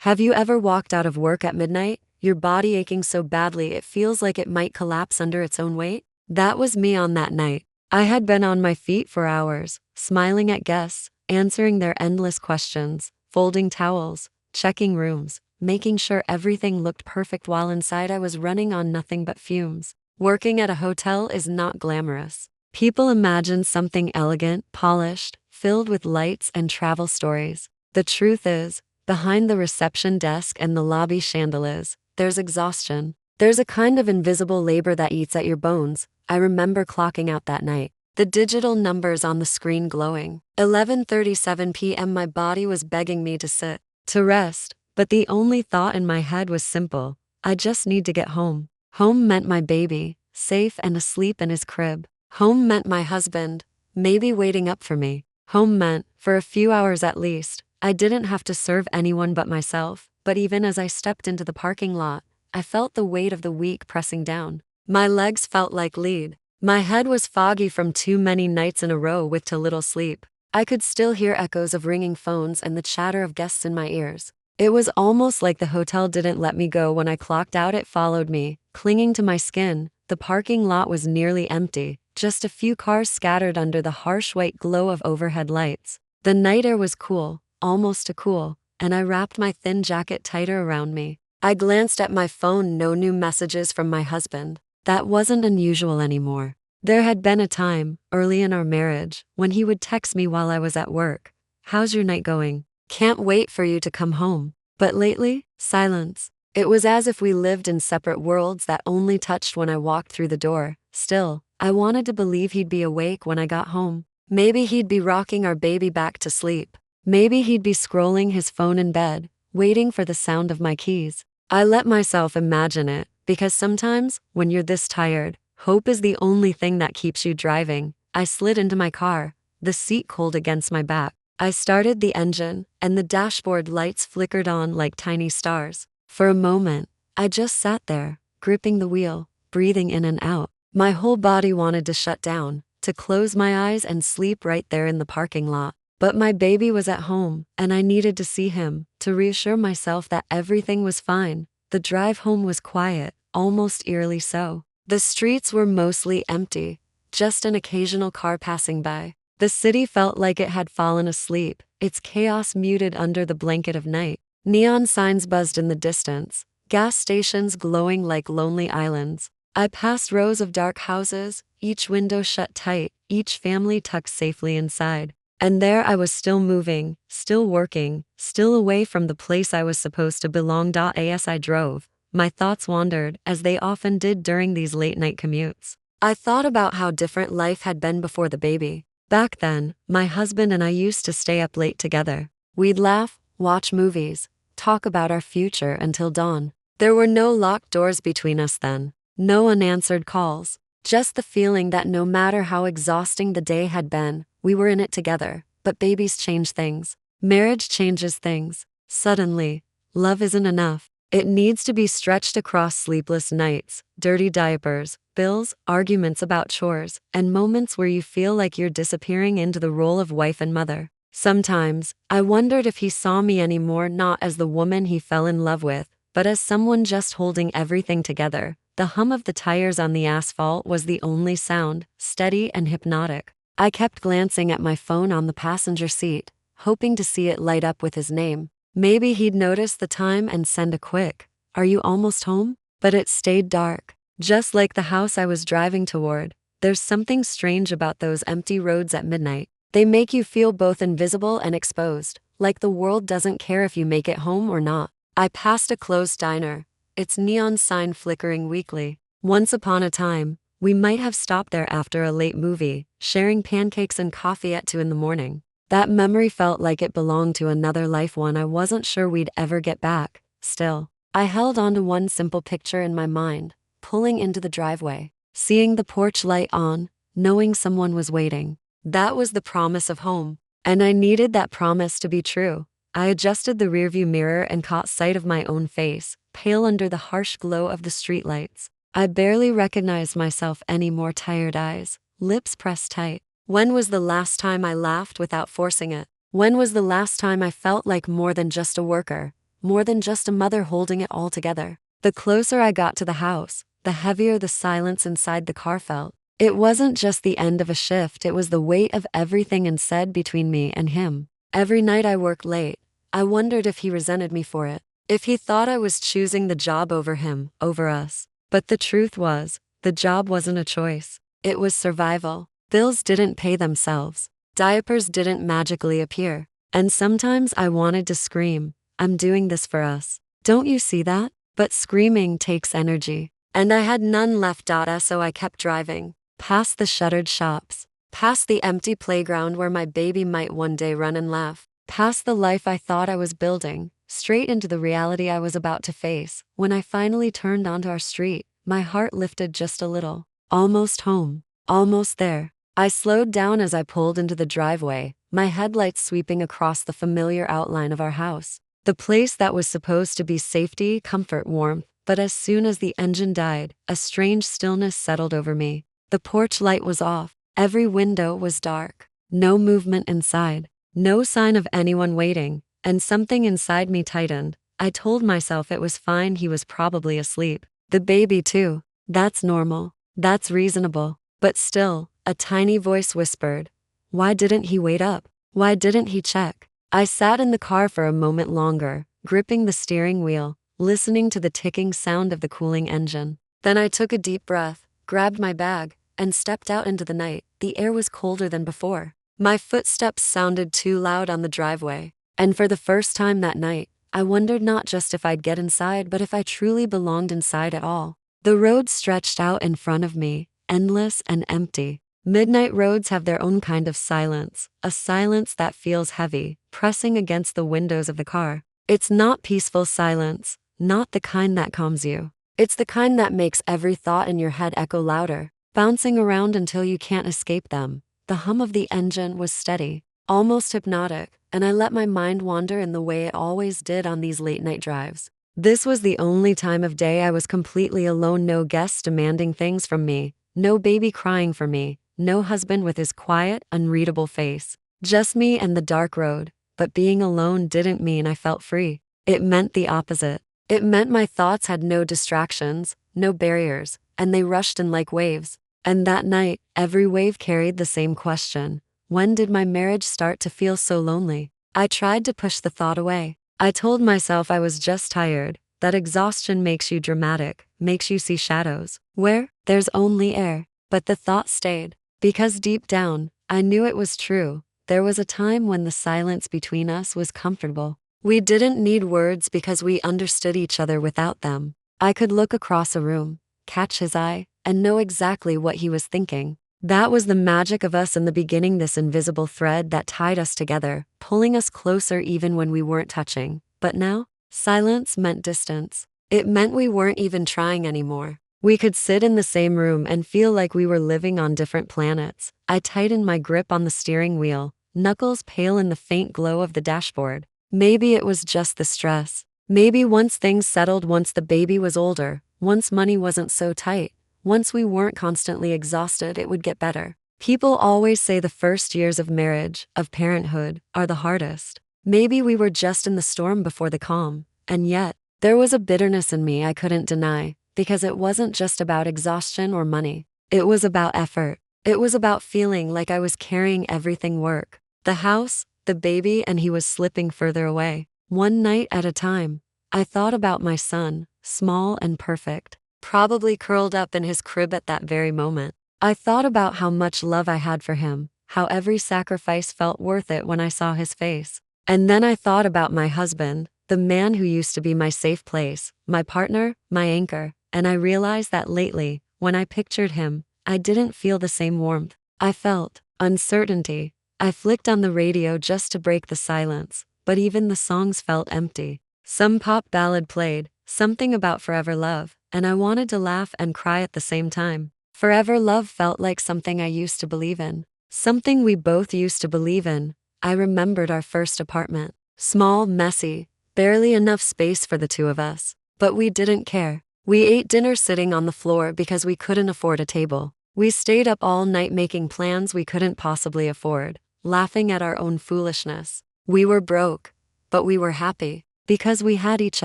Have you ever walked out of work at midnight, your body aching so badly it feels like it might collapse under its own weight? That was me on that night. I had been on my feet for hours, smiling at guests, answering their endless questions, folding towels, checking rooms, making sure everything looked perfect while inside I was running on nothing but fumes. Working at a hotel is not glamorous. People imagine something elegant, polished, filled with lights and travel stories. The truth is, behind the reception desk and the lobby chandeliers, there's exhaustion. There's a kind of invisible labor that eats at your bones. I remember clocking out that night, the digital numbers on the screen glowing. 11:37 p.m. My body was begging me to sit, to rest, but the only thought in my head was simple. I just need to get home. Home meant my baby, safe and asleep in his crib. Home meant my husband, maybe waiting up for me. Home meant, for a few hours at least, I didn't have to serve anyone but myself. But even as I stepped into the parking lot, I felt the weight of the week pressing down. My legs felt like lead. My head was foggy from too many nights in a row with too little sleep. I could still hear echoes of ringing phones and the chatter of guests in my ears. It was almost like the hotel didn't let me go. When I clocked out, it followed me, clinging to my skin. The parking lot was nearly empty, just a few cars scattered under the harsh white glow of overhead lights. The night air was cool, almost too cool, and I wrapped my thin jacket tighter around me. I glanced at my phone. No new messages from my husband. That wasn't unusual anymore. There had been a time, early in our marriage, when he would text me while I was at work. "How's your night going? Can't wait for you to come home." But lately, silence. It was as if we lived in separate worlds that only touched when I walked through the door. Still, I wanted to believe he'd be awake when I got home. Maybe he'd be rocking our baby back to sleep. Maybe he'd be scrolling his phone in bed, waiting for the sound of my keys. I let myself imagine it, because sometimes, when you're this tired, hope is the only thing that keeps you driving. I slid into my car, the seat cold against my back. I started the engine, and the dashboard lights flickered on like tiny stars. For a moment, I just sat there, gripping the wheel, breathing in and out. My whole body wanted to shut down, to close my eyes and sleep right there in the parking lot. But my baby was at home, and I needed to see him, to reassure myself that everything was fine. The drive home was quiet, almost eerily so. The streets were mostly empty, just an occasional car passing by. The city felt like it had fallen asleep, its chaos muted under the blanket of night. Neon signs buzzed in the distance, gas stations glowing like lonely islands. I passed rows of dark houses, each window shut tight, each family tucked safely inside. And there I was, still moving, still working, still away from the place I was supposed to belong. As I drove, my thoughts wandered, as they often did during these late-night commutes. I thought about how different life had been before the baby. Back then, my husband and I used to stay up late together. We'd laugh, watch movies, talk about our future until dawn. There were no locked doors between us then, no unanswered calls, just the feeling that no matter how exhausting the day had been, we were in it together. But babies change things. Marriage changes things. Suddenly, love isn't enough. It needs to be stretched across sleepless nights, dirty diapers, bills, arguments about chores, and moments where you feel like you're disappearing into the role of wife and mother. Sometimes, I wondered if he saw me anymore, not as the woman he fell in love with, but as someone just holding everything together. The hum of the tires on the asphalt was the only sound, steady and hypnotic. I kept glancing at my phone on the passenger seat, hoping to see it light up with his name. Maybe he'd notice the time and send a quick, "Are you almost home?" But it stayed dark, just like the house I was driving toward. There's something strange about those empty roads at midnight. They make you feel both invisible and exposed, like the world doesn't care if you make it home or not. I passed a closed diner, its neon sign flickering weakly. Once upon a time, we might have stopped there after a late movie, sharing pancakes and coffee at 2 in the morning. That memory felt like it belonged to another life, one I wasn't sure we'd ever get back. Still, I held on to one simple picture in my mind, pulling into the driveway, seeing the porch light on, knowing someone was waiting. That was the promise of home, and I needed that promise to be true. I adjusted the rearview mirror and caught sight of my own face, pale under the harsh glow of the streetlights. I barely recognized myself anymore. Tired eyes, lips pressed tight. When was the last time I laughed without forcing it? When was the last time I felt like more than just a worker, more than just a mother holding it all together. The closer I got to the house, the heavier the silence inside the car felt. It wasn't just the end of a shift, it was the weight of everything unsaid between me and him. Every night I worked late, I wondered if he resented me for it, if he thought I was choosing the job over him, over us. But the truth was, the job wasn't a choice. It was survival. Bills didn't pay themselves. Diapers didn't magically appear. And sometimes I wanted to scream, "I'm doing this for us. Don't you see that?" But screaming takes energy. And I had none left. So I kept driving, past the shuttered shops, past the empty playground where my baby might one day run and laugh, past the life I thought I was building, straight into the reality I was about to face. When I finally turned onto our street, my heart lifted just a little. Almost home. Almost there. I slowed down as I pulled into the driveway, my headlights sweeping across the familiar outline of our house. The place that was supposed to be safety, comfort, warmth. But as soon as the engine died, a strange stillness settled over me. The porch light was off. Every window was dark. No movement inside. No sign of anyone waiting. And something inside me tightened. I told myself it was fine, he was probably asleep. The baby too. That's normal. That's reasonable. But still, a tiny voice whispered, "Why didn't he wait up? Why didn't he check?" I sat in the car for a moment longer, gripping the steering wheel, listening to the ticking sound of the cooling engine. Then I took a deep breath, grabbed my bag, and stepped out into the night. The air was colder than before. My footsteps sounded too loud on the driveway. And for the first time that night, I wondered not just if I'd get inside, but if I truly belonged inside at all. The road stretched out in front of me, endless and empty. Midnight roads have their own kind of silence, a silence that feels heavy, pressing against the windows of the car. It's not peaceful silence, not the kind that calms you. It's the kind that makes every thought in your head echo louder, bouncing around until you can't escape them. The hum of the engine was steady, almost hypnotic, and I let my mind wander in the way it always did on these late-night drives. This was the only time of day I was completely alone, no guests demanding things from me, no baby crying for me, no husband with his quiet, unreadable face. Just me and the dark road. But being alone didn't mean I felt free. It meant the opposite. It meant my thoughts had no distractions, no barriers, and they rushed in like waves. And that night, every wave carried the same question. When did my marriage start to feel so lonely? I tried to push the thought away. I told myself I was just tired, that exhaustion makes you dramatic, makes you see shadows, where there's only air. But the thought stayed, because deep down, I knew it was true. There was a time when the silence between us was comfortable. We didn't need words because we understood each other without them. I could look across a room, catch his eye, and know exactly what he was thinking. That was the magic of us in the beginning, this invisible thread that tied us together, pulling us closer even when we weren't touching. But now, silence meant distance. It meant we weren't even trying anymore. We could sit in the same room and feel like we were living on different planets. I tightened my grip on the steering wheel, knuckles pale in the faint glow of the dashboard. Maybe it was just the stress. Maybe once things settled, once the baby was older, once money wasn't so tight, once we weren't constantly exhausted, it would get better. People always say the first years of marriage, of parenthood, are the hardest. Maybe we were just in the storm before the calm. And yet, there was a bitterness in me I couldn't deny, because it wasn't just about exhaustion or money. It was about effort. It was about feeling like I was carrying everything: work, the house, the baby, and he was slipping further away. One night at a time, I thought about my son, small and perfect, probably curled up in his crib at that very moment. I thought about how much love I had for him, how every sacrifice felt worth it when I saw his face. And then I thought about my husband, the man who used to be my safe place, my partner, my anchor, and I realized that lately, when I pictured him, I didn't feel the same warmth. I felt uncertainty. I flicked on the radio just to break the silence, but even the songs felt empty. Some pop ballad played, something about forever love, and I wanted to laugh and cry at the same time. Forever love felt like something I used to believe in, something we both used to believe in. I remembered our first apartment. Small, messy, barely enough space for the two of us. But we didn't care. We ate dinner sitting on the floor because we couldn't afford a table. We stayed up all night making plans we couldn't possibly afford, laughing at our own foolishness. We were broke, but we were happy. Because we had each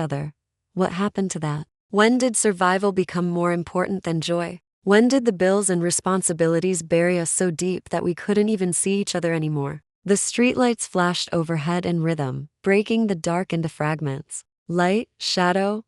other. What happened to that? When did survival become more important than joy? When did the bills and responsibilities bury us so deep that we couldn't even see each other anymore? The streetlights flashed overhead in rhythm, breaking the dark into fragments. Light, shadow,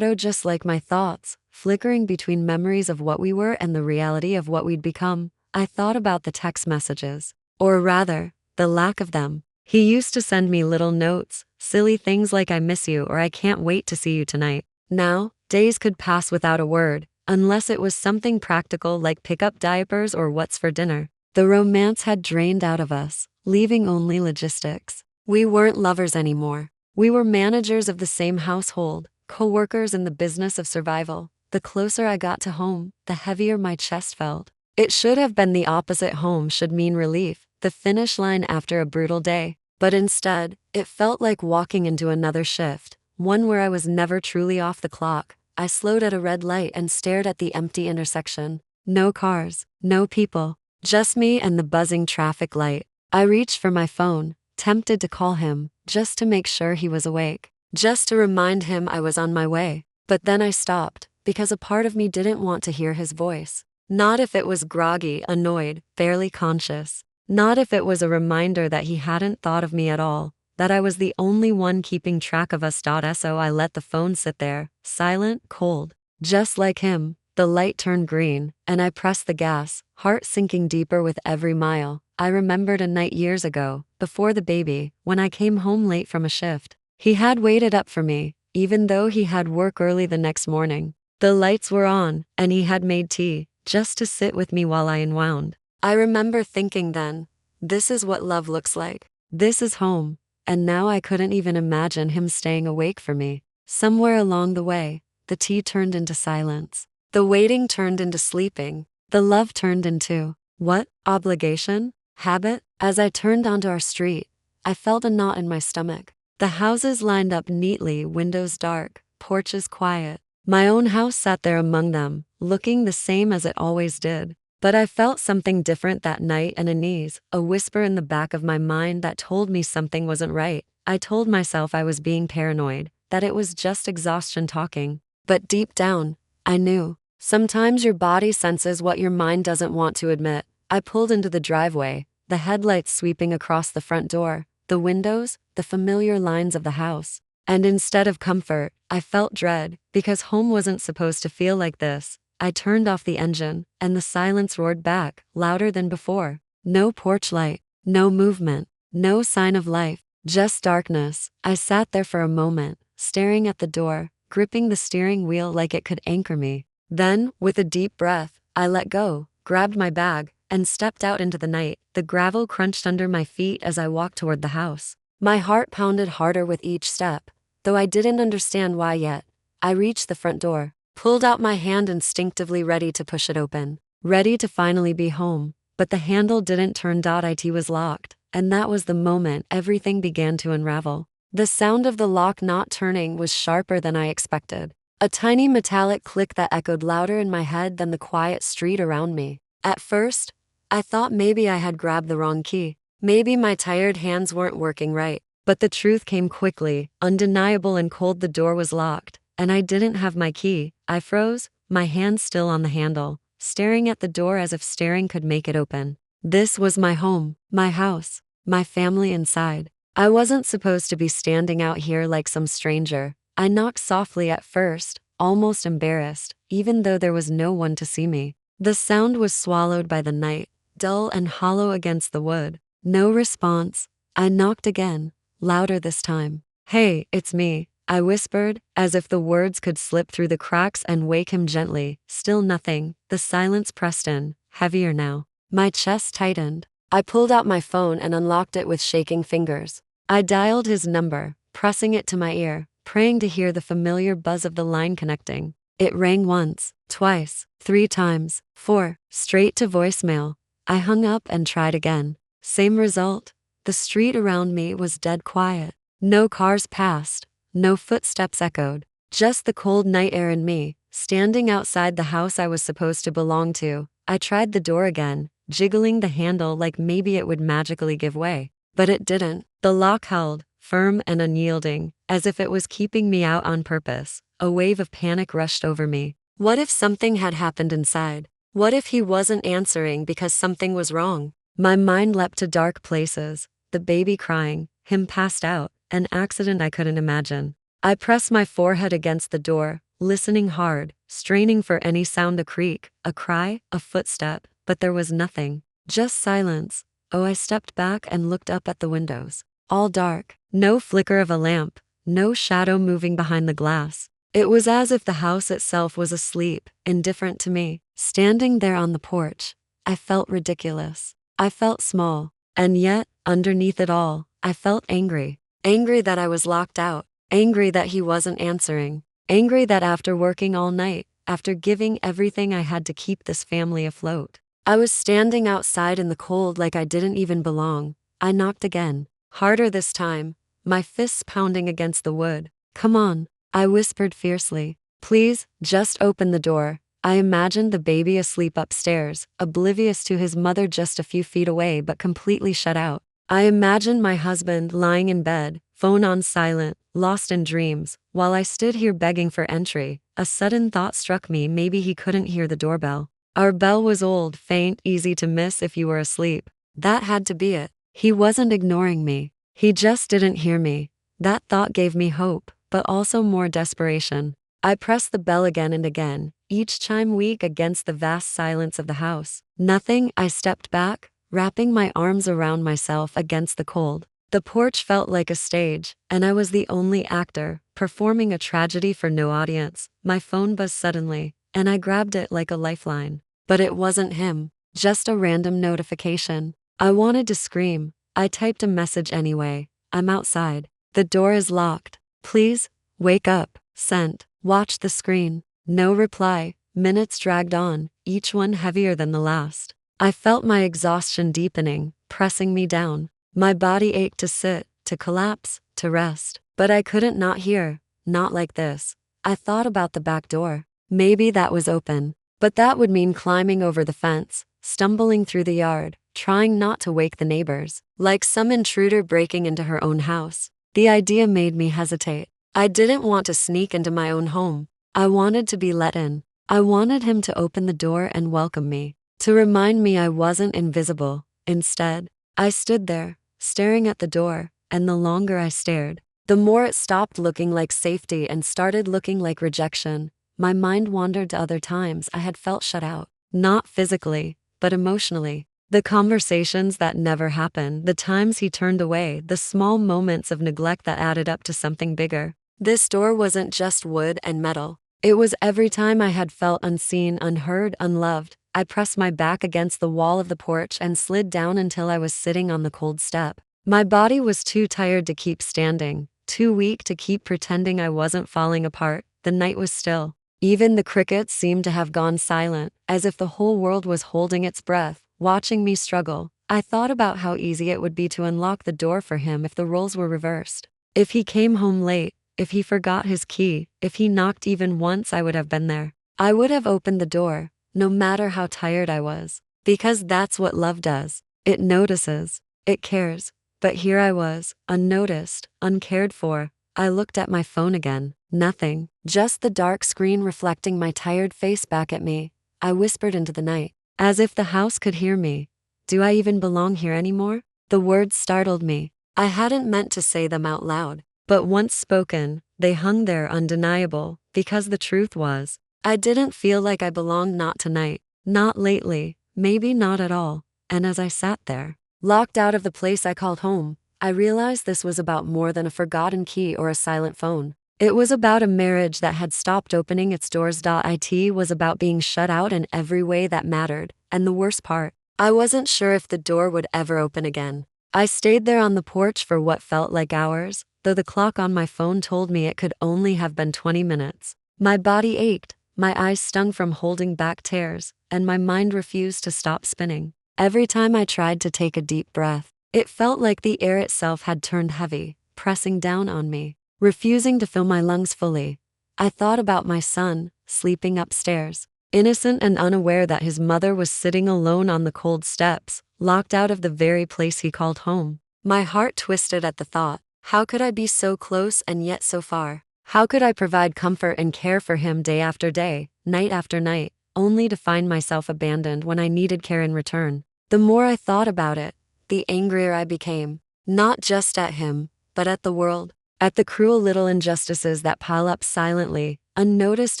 just like my thoughts, flickering between memories of what we were and the reality of what we'd become. I thought about the text messages. Or rather, the lack of them. He used to send me little notes, silly things like "I miss you" or "I can't wait to see you tonight." Now, days could pass without a word, unless it was something practical like pick up diapers or what's for dinner. The romance had drained out of us, leaving only logistics. We weren't lovers anymore. We were managers of the same household, co-workers in the business of survival. The closer I got to home, the heavier my chest felt. It should have been the opposite. Home should mean relief, the finish line after a brutal day. But instead, it felt like walking into another shift, one where I was never truly off the clock. I slowed at a red light and stared at the empty intersection. No cars, no people, just me and the buzzing traffic light. I reached for my phone, tempted to call him, just to make sure he was awake, just to remind him I was on my way. But then I stopped, because a part of me didn't want to hear his voice. Not if it was groggy, annoyed, barely conscious. Not if it was a reminder that he hadn't thought of me at all, that I was the only one keeping track of us. So I let the phone sit there, silent, cold. Just like him, the light turned green, and I pressed the gas, heart sinking deeper with every mile. I remembered a night years ago, before the baby, when I came home late from a shift. He had waited up for me, even though he had work early the next morning. The lights were on, and he had made tea, just to sit with me while I unwound. I remember thinking then, this is what love looks like. This is home. And now I couldn't even imagine him staying awake for me. Somewhere along the way, the tea turned into silence. The waiting turned into sleeping. The love turned into, what? Obligation? Habit? As I turned onto our street, I felt a knot in my stomach. The houses lined up neatly, windows dark, porches quiet. My own house sat there among them, looking the same as it always did. But I felt something different that night, an unease, a whisper in the back of my mind that told me something wasn't right. I told myself I was being paranoid, that it was just exhaustion talking. But deep down, I knew. Sometimes your body senses what your mind doesn't want to admit. I pulled into the driveway, the headlights sweeping across the front door, the windows, the familiar lines of the house. And instead of comfort, I felt dread, because home wasn't supposed to feel like this. I turned off the engine, and the silence roared back, louder than before. No porch light, no movement, no sign of life, just darkness. I sat there for a moment, staring at the door, gripping the steering wheel like it could anchor me. Then, with a deep breath, I let go, grabbed my bag, and stepped out into the night. The gravel crunched under my feet as I walked toward the house. My heart pounded harder with each step, though I didn't understand why yet. I reached the front door, pulled out my hand instinctively, ready to push it open, ready to finally be home. But the handle didn't turn. It was locked, and that was the moment everything began to unravel. The sound of the lock not turning was sharper than I expected. A tiny metallic click that echoed louder in my head than the quiet street around me. At first, I thought maybe I had grabbed the wrong key. Maybe my tired hands weren't working right. But the truth came quickly, undeniable and cold. The door was locked, and I didn't have my key. I froze, my hand still on the handle, staring at the door as if staring could make it open. This was my home, my house, my family inside. I wasn't supposed to be standing out here like some stranger. I knocked softly at first, almost embarrassed, even though there was no one to see me. The sound was swallowed by the night, dull and hollow against the wood. No response. I knocked again, louder this time. "Hey, it's me," I whispered, as if the words could slip through the cracks and wake him gently. Still nothing. The silence pressed in, heavier now. My chest tightened. I pulled out my phone and unlocked it with shaking fingers. I dialed his number, pressing it to my ear, praying to hear the familiar buzz of the line connecting. It rang once, twice, 3 times, 4, straight to voicemail. I hung up and tried again. Same result. The street around me was dead quiet. No cars passed, no footsteps echoed. Just the cold night air and me, standing outside the house I was supposed to belong to. I tried the door again, jiggling the handle like maybe it would magically give way. But it didn't. The lock held, firm and unyielding, as if it was keeping me out on purpose. A wave of panic rushed over me. What if something had happened inside? What if he wasn't answering because something was wrong? My mind leapt to dark places. The baby crying, him passed out, an accident I couldn't imagine. I pressed my forehead against the door, listening hard, straining for any sound, a creak, a cry, a footstep, but there was nothing. Just silence. Oh, I stepped back and looked up at the windows. All dark. No flicker of a lamp. No shadow moving behind the glass. It was as if the house itself was asleep, indifferent to me. Standing there on the porch, I felt ridiculous. I felt small. And yet, underneath it all, I felt angry. Angry that I was locked out. Angry that he wasn't answering. Angry that after working all night, after giving everything I had to keep this family afloat, I was standing outside in the cold like I didn't even belong. I knocked again. Harder this time, my fists pounding against the wood. Come on, I whispered fiercely. Please, just open the door. I imagined the baby asleep upstairs, oblivious to his mother just a few feet away but completely shut out. I imagined my husband lying in bed, phone on silent, lost in dreams, while I stood here begging for entry. A sudden thought struck me, maybe he couldn't hear the doorbell. Our bell was old, faint, easy to miss if you were asleep. That had to be it. He wasn't ignoring me. He just didn't hear me. That thought gave me hope, but also more desperation. I pressed the bell again and again, each chime weak against the vast silence of the house. Nothing. I stepped back, wrapping my arms around myself against the cold. The porch felt like a stage, and I was the only actor, performing a tragedy for no audience. My phone buzzed suddenly, and I grabbed it like a lifeline. But it wasn't him, just a random notification. I wanted to scream. I typed a message anyway. I'm outside. The door is locked. Please, wake up. Sent. Watch the screen. No reply. Minutes dragged on, each one heavier than the last. I felt my exhaustion deepening, pressing me down. My body ached to sit, to collapse, to rest. But I couldn't not hear. Not like this. I thought about the back door. Maybe that was open. But that would mean climbing over the fence, stumbling through the yard, trying not to wake the neighbors, like some intruder breaking into her own house. The idea made me hesitate. I didn't want to sneak into my own home. I wanted to be let in. I wanted him to open the door and welcome me, to remind me I wasn't invisible. Instead, I stood there, staring at the door, and the longer I stared, the more it stopped looking like safety and started looking like rejection. My mind wandered to other times I had felt shut out, not physically, but emotionally. The conversations that never happened, the times he turned away, the small moments of neglect that added up to something bigger. This door wasn't just wood and metal. It was every time I had felt unseen, unheard, unloved. I pressed my back against the wall of the porch and slid down until I was sitting on the cold step. My body was too tired to keep standing, too weak to keep pretending I wasn't falling apart. The night was still. Even the crickets seemed to have gone silent, as if the whole world was holding its breath, watching me struggle. I thought about how easy it would be to unlock the door for him if the roles were reversed. If he came home late, if he forgot his key, if he knocked even once, I would have been there. I would have opened the door, no matter how tired I was. Because that's what love does. It notices. It cares. But here I was, unnoticed, uncared for. I looked at my phone again. Nothing. Just the dark screen reflecting my tired face back at me. I whispered into the night, as if the house could hear me. Do I even belong here anymore? The words startled me. I hadn't meant to say them out loud. But once spoken, they hung there undeniable, because the truth was, I didn't feel like I belonged, not tonight, not lately, maybe not at all. And as I sat there, locked out of the place I called home, I realized this was about more than a forgotten key or a silent phone. It was about a marriage that had stopped opening its doors. It was about being shut out in every way that mattered, and the worst part, I wasn't sure if the door would ever open again. I stayed there on the porch for what felt like hours, though the clock on my phone told me it could only have been 20 minutes. My body ached, my eyes stung from holding back tears, and my mind refused to stop spinning. Every time I tried to take a deep breath, it felt like the air itself had turned heavy, pressing down on me, refusing to fill my lungs fully. I thought about my son, sleeping upstairs, innocent and unaware that his mother was sitting alone on the cold steps, locked out of the very place he called home. My heart twisted at the thought. How could I be so close and yet so far? How could I provide comfort and care for him day after day, night after night, only to find myself abandoned when I needed care in return? The more I thought about it, the angrier I became. Not just at him, but at the world. At the cruel little injustices that pile up silently, unnoticed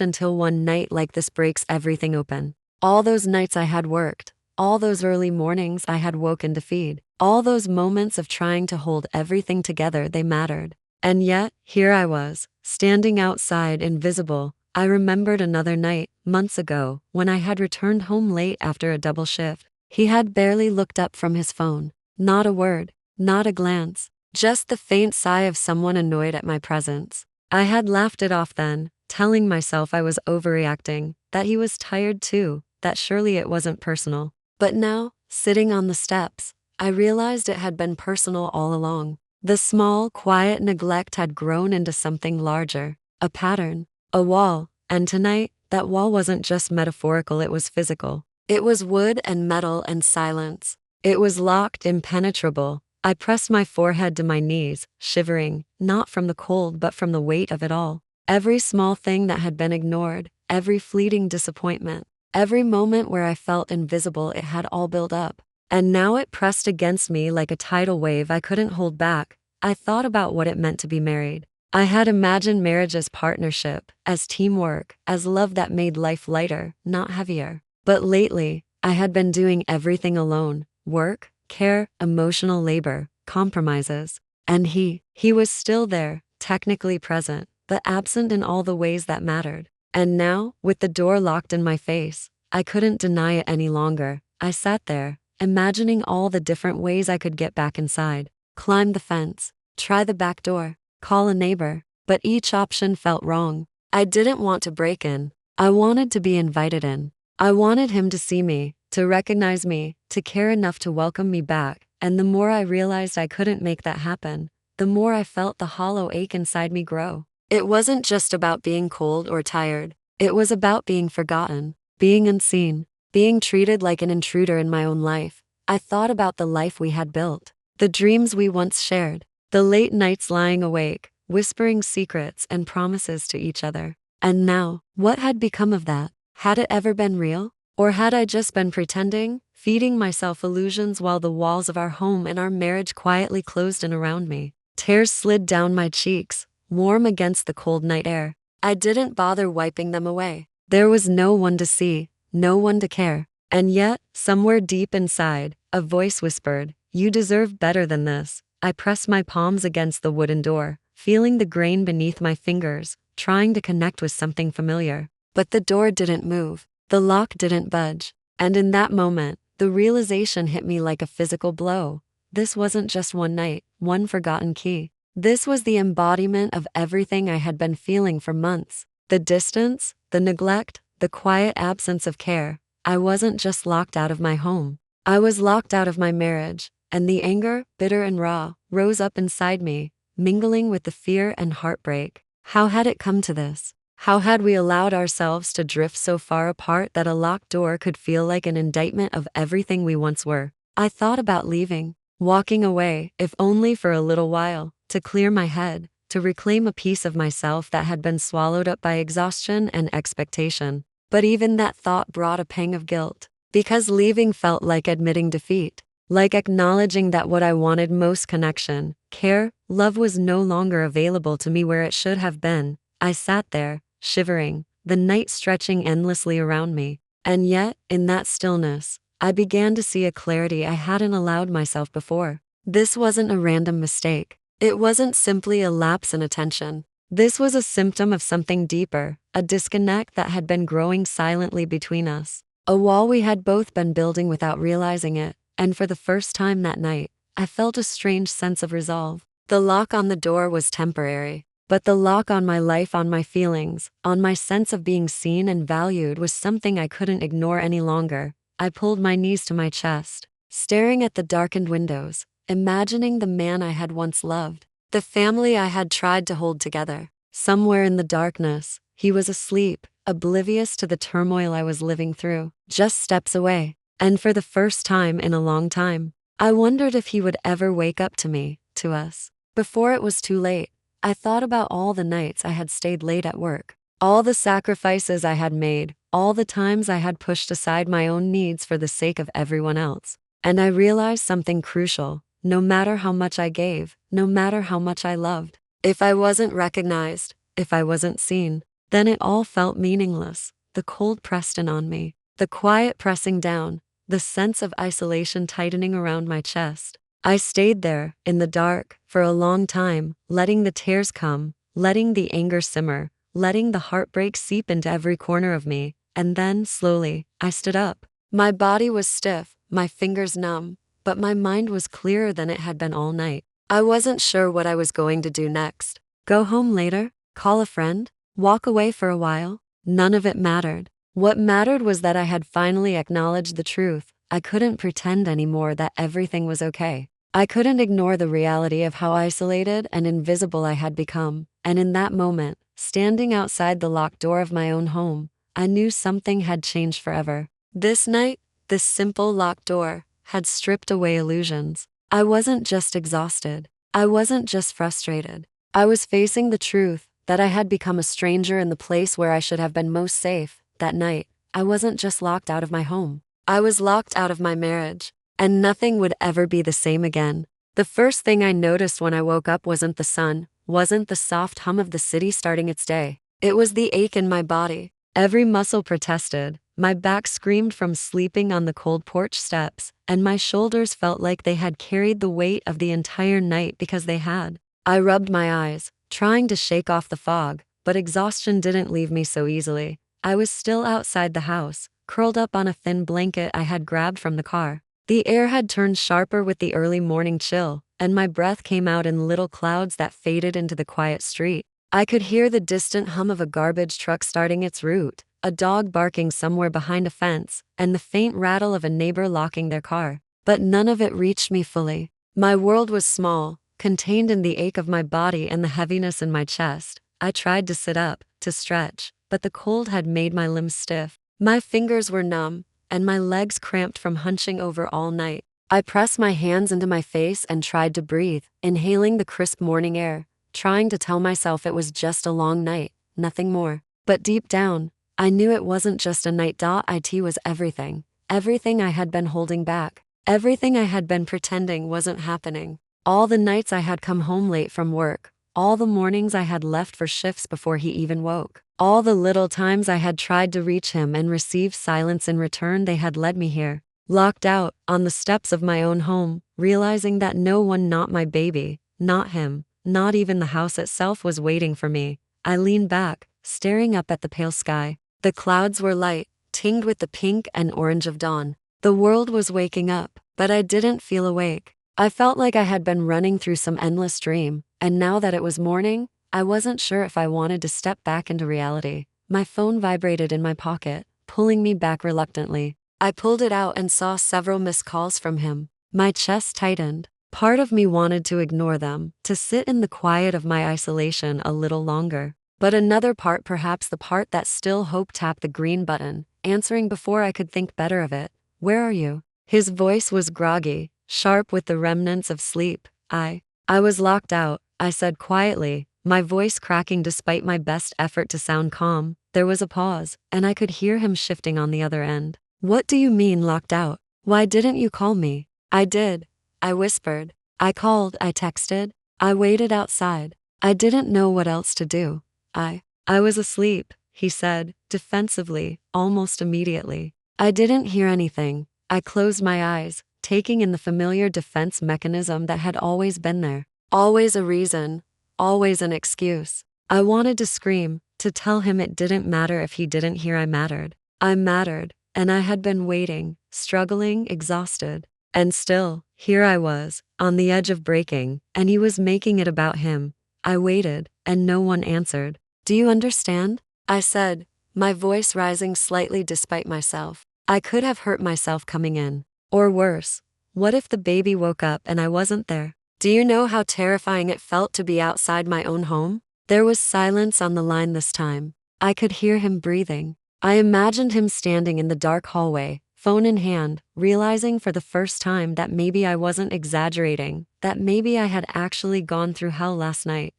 until one night like this breaks everything open. All those nights I had worked, all those early mornings I had woken to feed, all those moments of trying to hold everything together, they mattered. And yet, here I was, standing outside, invisible. I remembered another night, months ago, when I had returned home late after a double shift. He had barely looked up from his phone. Not a word, not a glance, just the faint sigh of someone annoyed at my presence. I had laughed it off then, telling myself I was overreacting, that he was tired too, that surely it wasn't personal. But now, sitting on the steps, I realized it had been personal all along. The small, quiet neglect had grown into something larger, a pattern, a wall, and tonight, that wall wasn't just metaphorical, it was physical. It was wood and metal and silence. It was locked, impenetrable. I pressed my forehead to my knees, shivering, not from the cold but from the weight of it all. Every small thing that had been ignored, every fleeting disappointment, every moment where I felt invisible, it had all built up. And now it pressed against me like a tidal wave I couldn't hold back. I thought about what it meant to be married. I had imagined marriage as partnership, as teamwork, as love that made life lighter, not heavier. But lately, I had been doing everything alone. Work, care, emotional labor, compromises. And he was still there, technically present, but absent in all the ways that mattered. And now, with the door locked in my face, I couldn't deny it any longer. I sat there, imagining all the different ways I could get back inside. Climb the fence, try the back door, call a neighbor, but each option felt wrong. I didn't want to break in. I wanted to be invited in. I wanted him to see me, to recognize me, to care enough to welcome me back, and the more I realized I couldn't make that happen, the more I felt the hollow ache inside me grow. It wasn't just about being cold or tired. It was about being forgotten, being unseen, being treated like an intruder in my own life. I thought about the life we had built, the dreams we once shared, the late nights lying awake, whispering secrets and promises to each other. And now, what had become of that? Had it ever been real? Or had I just been pretending, feeding myself illusions while the walls of our home and our marriage quietly closed in around me? Tears slid down my cheeks, warm against the cold night air. I didn't bother wiping them away. There was no one to see, no one to care. And yet, somewhere deep inside, a voice whispered, "You deserve better than this." I pressed my palms against the wooden door, feeling the grain beneath my fingers, trying to connect with something familiar. But the door didn't move. The lock didn't budge. And in that moment, the realization hit me like a physical blow. This wasn't just one night, one forgotten key. This was the embodiment of everything I had been feeling for months. The distance, the neglect, the quiet absence of care. I wasn't just locked out of my home. I was locked out of my marriage, and the anger, bitter and raw, rose up inside me, mingling with the fear and heartbreak. How had it come to this? How had we allowed ourselves to drift so far apart that a locked door could feel like an indictment of everything we once were? I thought about leaving, walking away, if only for a little while, to clear my head, to reclaim a piece of myself that had been swallowed up by exhaustion and expectation. But even that thought brought a pang of guilt, because leaving felt like admitting defeat, like acknowledging that what I wanted most, connection, care, love, was no longer available to me where it should have been. I sat there, shivering, the night stretching endlessly around me. And yet, in that stillness, I began to see a clarity I hadn't allowed myself before. This wasn't a random mistake. It wasn't simply a lapse in attention. This was a symptom of something deeper, a disconnect that had been growing silently between us. A wall we had both been building without realizing it, and for the first time that night, I felt a strange sense of resolve. The lock on the door was temporary, but the lock on my life, on my feelings, on my sense of being seen and valued, was something I couldn't ignore any longer. I pulled my knees to my chest, staring at the darkened windows, imagining the man I had once loved, the family I had tried to hold together. Somewhere in the darkness, he was asleep, oblivious to the turmoil I was living through, just steps away. And for the first time in a long time, I wondered if he would ever wake up to me, to us. Before it was too late, I thought about all the nights I had stayed late at work, all the sacrifices I had made, all the times I had pushed aside my own needs for the sake of everyone else. And I realized something crucial. No matter how much I gave, no matter how much I loved, if I wasn't recognized, if I wasn't seen, then it all felt meaningless. The cold pressed in on me, the quiet pressing down, the sense of isolation tightening around my chest. I stayed there, in the dark, for a long time, letting the tears come, letting the anger simmer, letting the heartbreak seep into every corner of me, and then, slowly, I stood up. My body was stiff, my fingers numb, but my mind was clearer than it had been all night. I wasn't sure what I was going to do next. Go home later? Call a friend? Walk away for a while? None of it mattered. What mattered was that I had finally acknowledged the truth. I couldn't pretend anymore that everything was okay. I couldn't ignore the reality of how isolated and invisible I had become. And in that moment, standing outside the locked door of my own home, I knew something had changed forever. This night, this simple locked door had stripped away illusions. I wasn't just exhausted. I wasn't just frustrated. I was facing the truth that I had become a stranger in the place where I should have been most safe. That night, I wasn't just locked out of my home. I was locked out of my marriage, and nothing would ever be the same again. The first thing I noticed when I woke up wasn't the sun, wasn't the soft hum of the city starting its day. It was the ache in my body. Every muscle protested. My back screamed from sleeping on the cold porch steps, and my shoulders felt like they had carried the weight of the entire night because they had. I rubbed my eyes, trying to shake off the fog, but exhaustion didn't leave me so easily. I was still outside the house, curled up on a thin blanket I had grabbed from the car. The air had turned sharper with the early morning chill, and my breath came out in little clouds that faded into the quiet street. I could hear the distant hum of a garbage truck starting its route, a dog barking somewhere behind a fence, and the faint rattle of a neighbor locking their car. But none of it reached me fully. My world was small, contained in the ache of my body and the heaviness in my chest. I tried to sit up, to stretch, but the cold had made my limbs stiff. My fingers were numb, and my legs cramped from hunching over all night. I pressed my hands into my face and tried to breathe, inhaling the crisp morning air, trying to tell myself it was just a long night, nothing more. But deep down, I knew it wasn't just a night. It was everything. Everything I had been holding back. Everything I had been pretending wasn't happening. All the nights I had come home late from work. All the mornings I had left for shifts before he even woke. All the little times I had tried to reach him and receive silence in return. They had led me here. Locked out, on the steps of my own home, realizing that no one, not my baby, not him, not even the house itself, was waiting for me. I leaned back, staring up at the pale sky. The clouds were light, tinged with the pink and orange of dawn. The world was waking up, but I didn't feel awake. I felt like I had been running through some endless dream, and now that it was morning, I wasn't sure if I wanted to step back into reality. My phone vibrated in my pocket, pulling me back reluctantly. I pulled it out and saw several missed calls from him. My chest tightened. Part of me wanted to ignore them, to sit in the quiet of my isolation a little longer. But another part, perhaps the part that still hoped, tapped the green button, answering before I could think better of it. "Where are you?" His voice was groggy, sharp with the remnants of sleep. I was locked out," I said quietly, my voice cracking despite my best effort to sound calm. There was a pause, and I could hear him shifting on the other end. "What do you mean locked out? Why didn't you call me?" "I did," I whispered. "I called, I texted, I waited outside. I didn't know what else to do. I was asleep," he said, defensively, almost immediately. I didn't hear anything. I closed my eyes, taking in the familiar defense mechanism that had always been there. Always a reason, always an excuse. I wanted to scream, to tell him it didn't matter if he didn't hear I mattered. I mattered, and I had been waiting, struggling, exhausted. And still, here I was, on the edge of breaking, and he was making it about him. I waited, and no one answered. "Do you understand?" I said, my voice rising slightly despite myself. I could have hurt myself coming in. Or worse, what if the baby woke up and I wasn't there? "Do you know how terrifying it felt to be outside my own home?" There was silence on the line this time. I could hear him breathing. I imagined him standing in the dark hallway, phone in hand, realizing for the first time that maybe I wasn't exaggerating, that maybe I had actually gone through hell last night.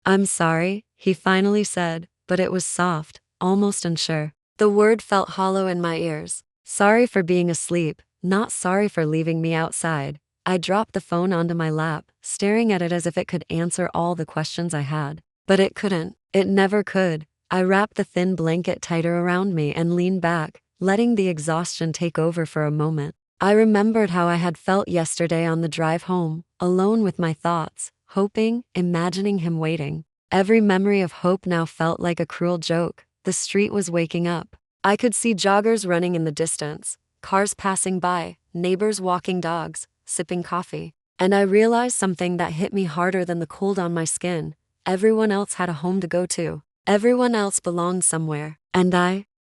I'm sorry, he finally said, but it was soft, almost unsure. The word felt hollow in my ears. Sorry for being asleep, not sorry for leaving me outside. I dropped the phone onto my lap, staring at it as if it could answer all the questions I had. But it couldn't. It never could. I wrapped the thin blanket tighter around me and leaned back, letting the exhaustion take over for a moment. I remembered how I had felt yesterday on the drive home, alone with my thoughts, hoping, imagining him waiting. Every memory of hope now felt like a cruel joke. The street was waking up. I could see joggers running in the distance, cars passing by, neighbors walking dogs, sipping coffee. And I realized something that hit me harder than the cold on my skin. Everyone else had a home to go to. Everyone else belonged somewhere. And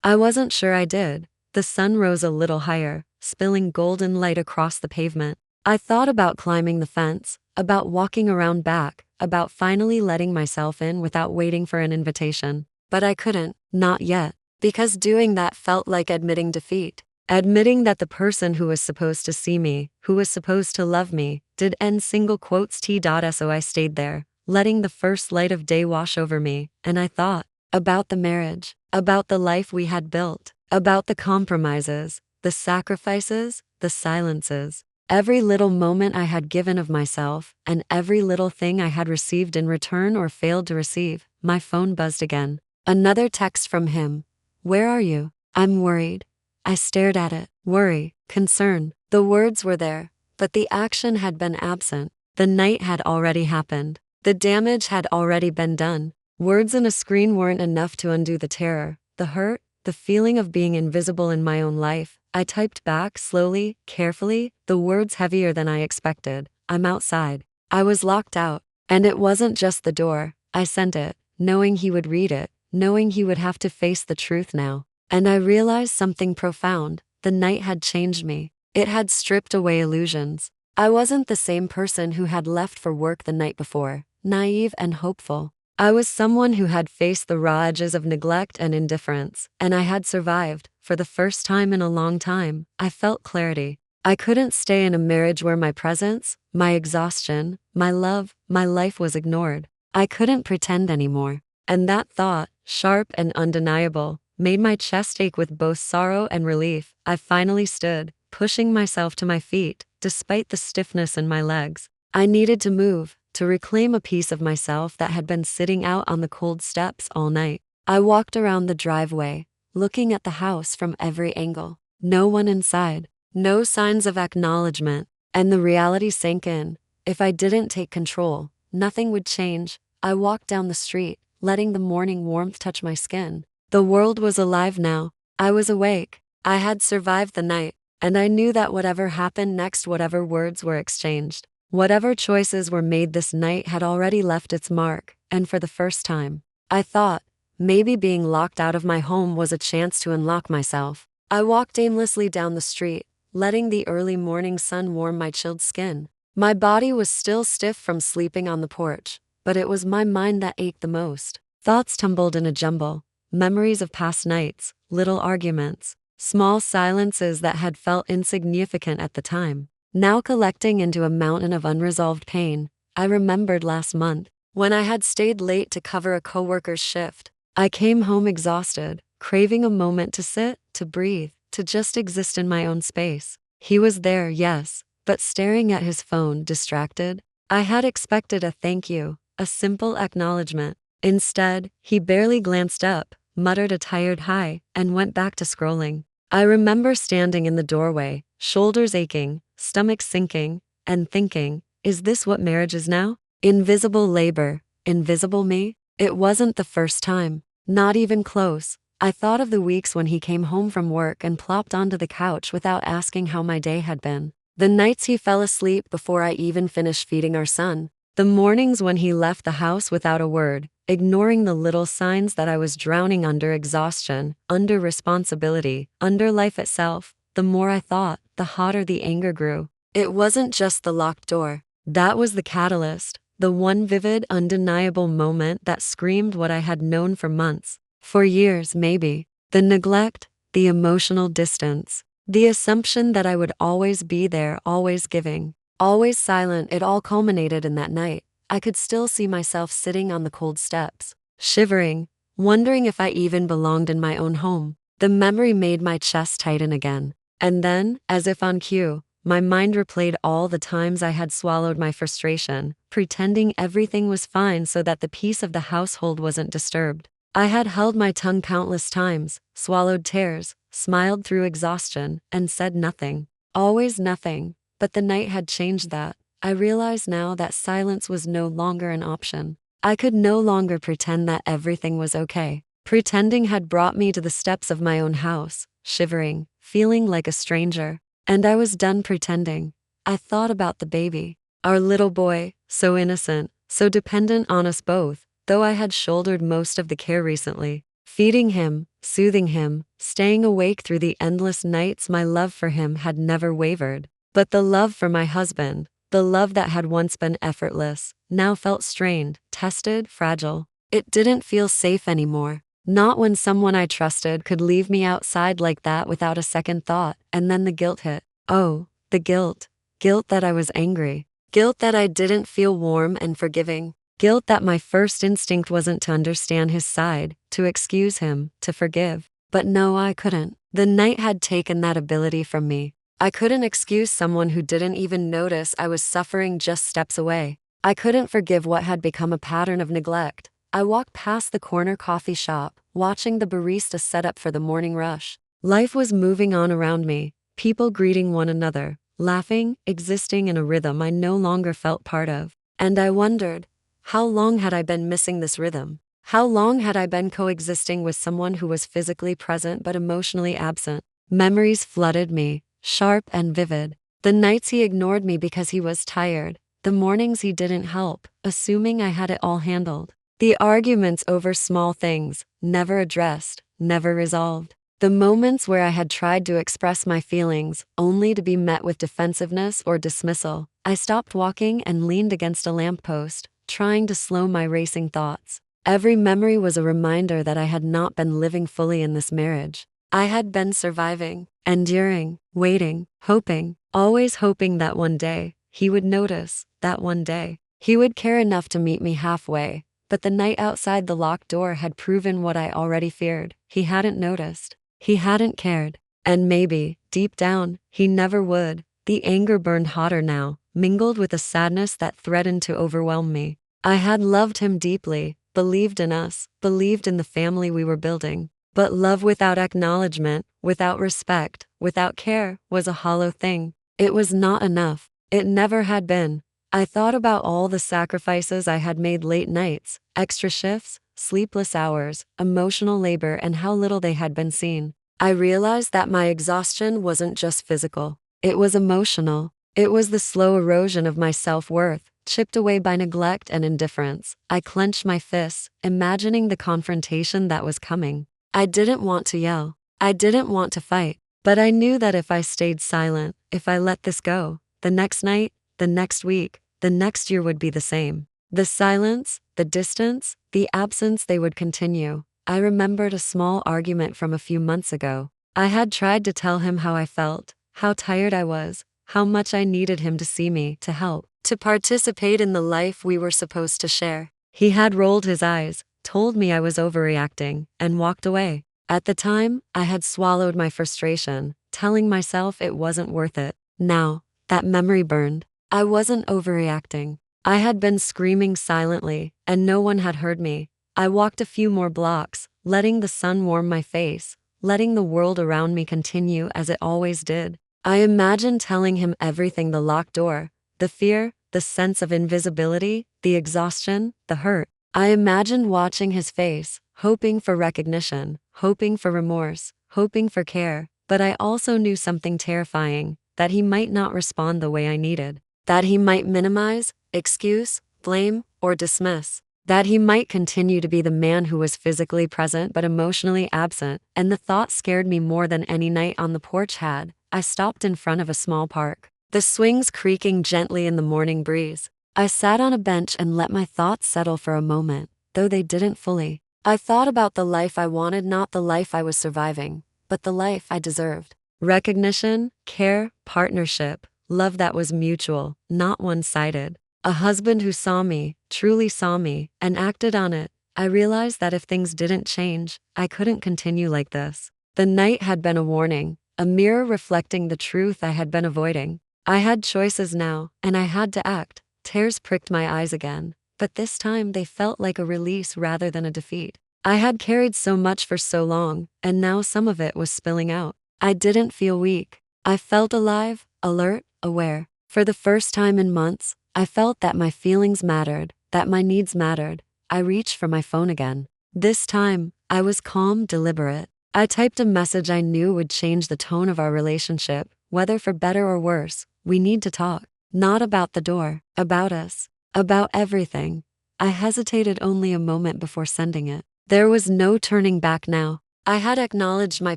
I wasn't sure I did. The sun rose a little higher, spilling golden light across the pavement. I thought about climbing the fence, about walking around back, about finally letting myself in without waiting for an invitation. But I couldn't, not yet, because doing that felt like admitting defeat. Admitting that the person who was supposed to see me, who was supposed to love me, did end single quotes so I stayed there, letting the first light of day wash over me, and I thought about the marriage, about the life we had built, about the compromises, the sacrifices, the silences, every little moment I had given of myself, and every little thing I had received in return or failed to receive. My phone buzzed again. Another text from him. Where are you? I'm worried. I stared at it. Worry, concern. The words were there, but the action had been absent. The night had already happened. The damage had already been done. Words on a screen weren't enough to undo the terror, the hurt, the feeling of being invisible in my own life. I typed back slowly, carefully, the words heavier than I expected. I'm outside. I was locked out. And it wasn't just the door. I sent it, knowing he would read it, knowing he would have to face the truth now. And I realized something profound. The night had changed me. It had stripped away illusions. I wasn't the same person who had left for work the night before, naive and hopeful. I was someone who had faced the raw edges of neglect and indifference, and I had survived. For the first time in a long time, I felt clarity. I couldn't stay in a marriage where my presence, my exhaustion, my love, my life was ignored. I couldn't pretend anymore. And that thought, sharp and undeniable, made my chest ache with both sorrow and relief. I finally stood, pushing myself to my feet, despite the stiffness in my legs. I needed to move, to reclaim a piece of myself that had been sitting out on the cold steps all night. I walked around the driveway, looking at the house from every angle. No one inside, no signs of acknowledgement, and the reality sank in. If I didn't take control, nothing would change. I walked down the street, letting the morning warmth touch my skin. The world was alive now. I was awake. I had survived the night, and I knew that whatever happened next, whatever words were exchanged, whatever choices were made this night had already left its mark, and for the first time, I thought, maybe being locked out of my home was a chance to unlock myself. I walked aimlessly down the street, letting the early morning sun warm my chilled skin. My body was still stiff from sleeping on the porch, but it was my mind that ached the most. Thoughts tumbled in a jumble. Memories of past nights, little arguments, small silences that had felt insignificant at the time, now collecting into a mountain of unresolved pain. I remembered last month, when I had stayed late to cover a coworker's shift. I came home exhausted, craving a moment to sit, to breathe, to just exist in my own space. He was there, yes, but staring at his phone, distracted. I had expected a thank you, a simple acknowledgement. Instead, he barely glanced up, muttered a tired hi, and went back to scrolling. I remember standing in the doorway, shoulders aching, stomach sinking, and thinking, is this what marriage is now? Invisible labor, invisible me? It wasn't the first time, not even close. I thought of the weeks when he came home from work and plopped onto the couch without asking how my day had been. The nights he fell asleep before I even finished feeding our son. The mornings when he left the house without a word, ignoring the little signs that I was drowning under exhaustion, under responsibility, under life itself. The more I thought, the hotter the anger grew. It wasn't just the locked door. That was the catalyst, the one vivid, undeniable moment that screamed what I had known for months, for years maybe. The neglect, the emotional distance, The assumption that I would always be there, always giving, always silent, it all culminated in that night. I could still see myself sitting on the cold steps, shivering, wondering if I even belonged in my own home. The memory made my chest tighten again. And then, as if on cue, my mind replayed all the times I had swallowed my frustration, pretending everything was fine so that the peace of the household wasn't disturbed. I had held my tongue countless times, swallowed tears, smiled through exhaustion, and said nothing. Always nothing. But the night had changed that. I realized now that silence was no longer an option. I could no longer pretend that everything was okay. Pretending had brought me to the steps of my own house, shivering, feeling like a stranger. And I was done pretending. I thought about the baby. Our little boy, so innocent, so dependent on us both, though I had shouldered most of the care recently. Feeding him, soothing him, staying awake through the endless nights, my love for him had never wavered. But the love for my husband, the love that had once been effortless, now felt strained, tested, fragile. It didn't feel safe anymore. Not when someone I trusted could leave me outside like that without a second thought. And then the guilt hit. Oh, the guilt. Guilt that I was angry. Guilt that I didn't feel warm and forgiving. Guilt that my first instinct wasn't to understand his side, to excuse him, to forgive. But no, I couldn't. The night had taken that ability from me. I couldn't excuse someone who didn't even notice I was suffering just steps away. I couldn't forgive what had become a pattern of neglect. I walked past the corner coffee shop, watching the barista set up for the morning rush. Life was moving on around me, people greeting one another, laughing, existing in a rhythm I no longer felt part of. And I wondered, how long had I been missing this rhythm? How long had I been coexisting with someone who was physically present but emotionally absent? Memories flooded me, sharp and vivid. The nights he ignored me because he was tired. The mornings he didn't help, assuming I had it all handled. The arguments over small things, never addressed, never resolved. The moments where I had tried to express my feelings, only to be met with defensiveness or dismissal. I stopped walking and leaned against a lamppost, trying to slow my racing thoughts. Every memory was a reminder that I had not been living fully in this marriage. I had been surviving, enduring, waiting, hoping, always hoping that one day, he would notice, that one day, he would care enough to meet me halfway. But the night outside the locked door had proven what I already feared. He hadn't noticed. He hadn't cared. And maybe, deep down, he never would. The anger burned hotter now, mingled with a sadness that threatened to overwhelm me. I had loved him deeply, believed in us, believed in the family we were building. But love without acknowledgement, without respect, without care, was a hollow thing. It was not enough. It never had been. I thought about all the sacrifices I had made, late nights, extra shifts, sleepless hours, emotional labor, and how little they had been seen. I realized that my exhaustion wasn't just physical. It was emotional. It was the slow erosion of my self-worth, chipped away by neglect and indifference. I clenched my fists, imagining the confrontation that was coming. I didn't want to yell. I didn't want to fight. But I knew that if I stayed silent, if I let this go, the next night, the next week, the next year would be the same. The silence, the distance, the absence, they would continue. I remembered a small argument from a few months ago. I had tried to tell him how I felt, how tired I was, how much I needed him to see me, to help, to participate in the life we were supposed to share. He had rolled his eyes, told me I was overreacting, and walked away. At the time, I had swallowed my frustration, telling myself it wasn't worth it. Now, that memory burned. I wasn't overreacting. I had been screaming silently, and no one had heard me. I walked a few more blocks, letting the sun warm my face, letting the world around me continue as it always did. I imagined telling him everything: the locked door, the fear, the sense of invisibility, the exhaustion, the hurt. I imagined watching his face, hoping for recognition, hoping for remorse, hoping for care. But I also knew something terrifying, that he might not respond the way I needed. That he might minimize, excuse, blame, or dismiss. That he might continue to be the man who was physically present but emotionally absent. And the thought scared me more than any night on the porch had. I stopped in front of a small park, the swings creaking gently in the morning breeze. I sat on a bench and let my thoughts settle for a moment, though they didn't fully. I thought about the life I wanted, not the life I was surviving, but the life I deserved. Recognition, care, partnership, love that was mutual, not one-sided. A husband who saw me, truly saw me, and acted on it. I realized that if things didn't change, I couldn't continue like this. The night had been a warning, a mirror reflecting the truth I had been avoiding. I had choices now, and I had to act. Tears pricked my eyes again, but this time they felt like a release rather than a defeat. I had carried so much for so long, and now some of it was spilling out. I didn't feel weak. I felt alive, alert, aware. For the first time in months, I felt that my feelings mattered, that my needs mattered. I reached for my phone again. This time, I was calm, deliberate. I typed a message I knew would change the tone of our relationship, whether for better or worse. We need to talk. Not about the door, about us, about everything. I hesitated only a moment before sending it. There was no turning back now. I had acknowledged my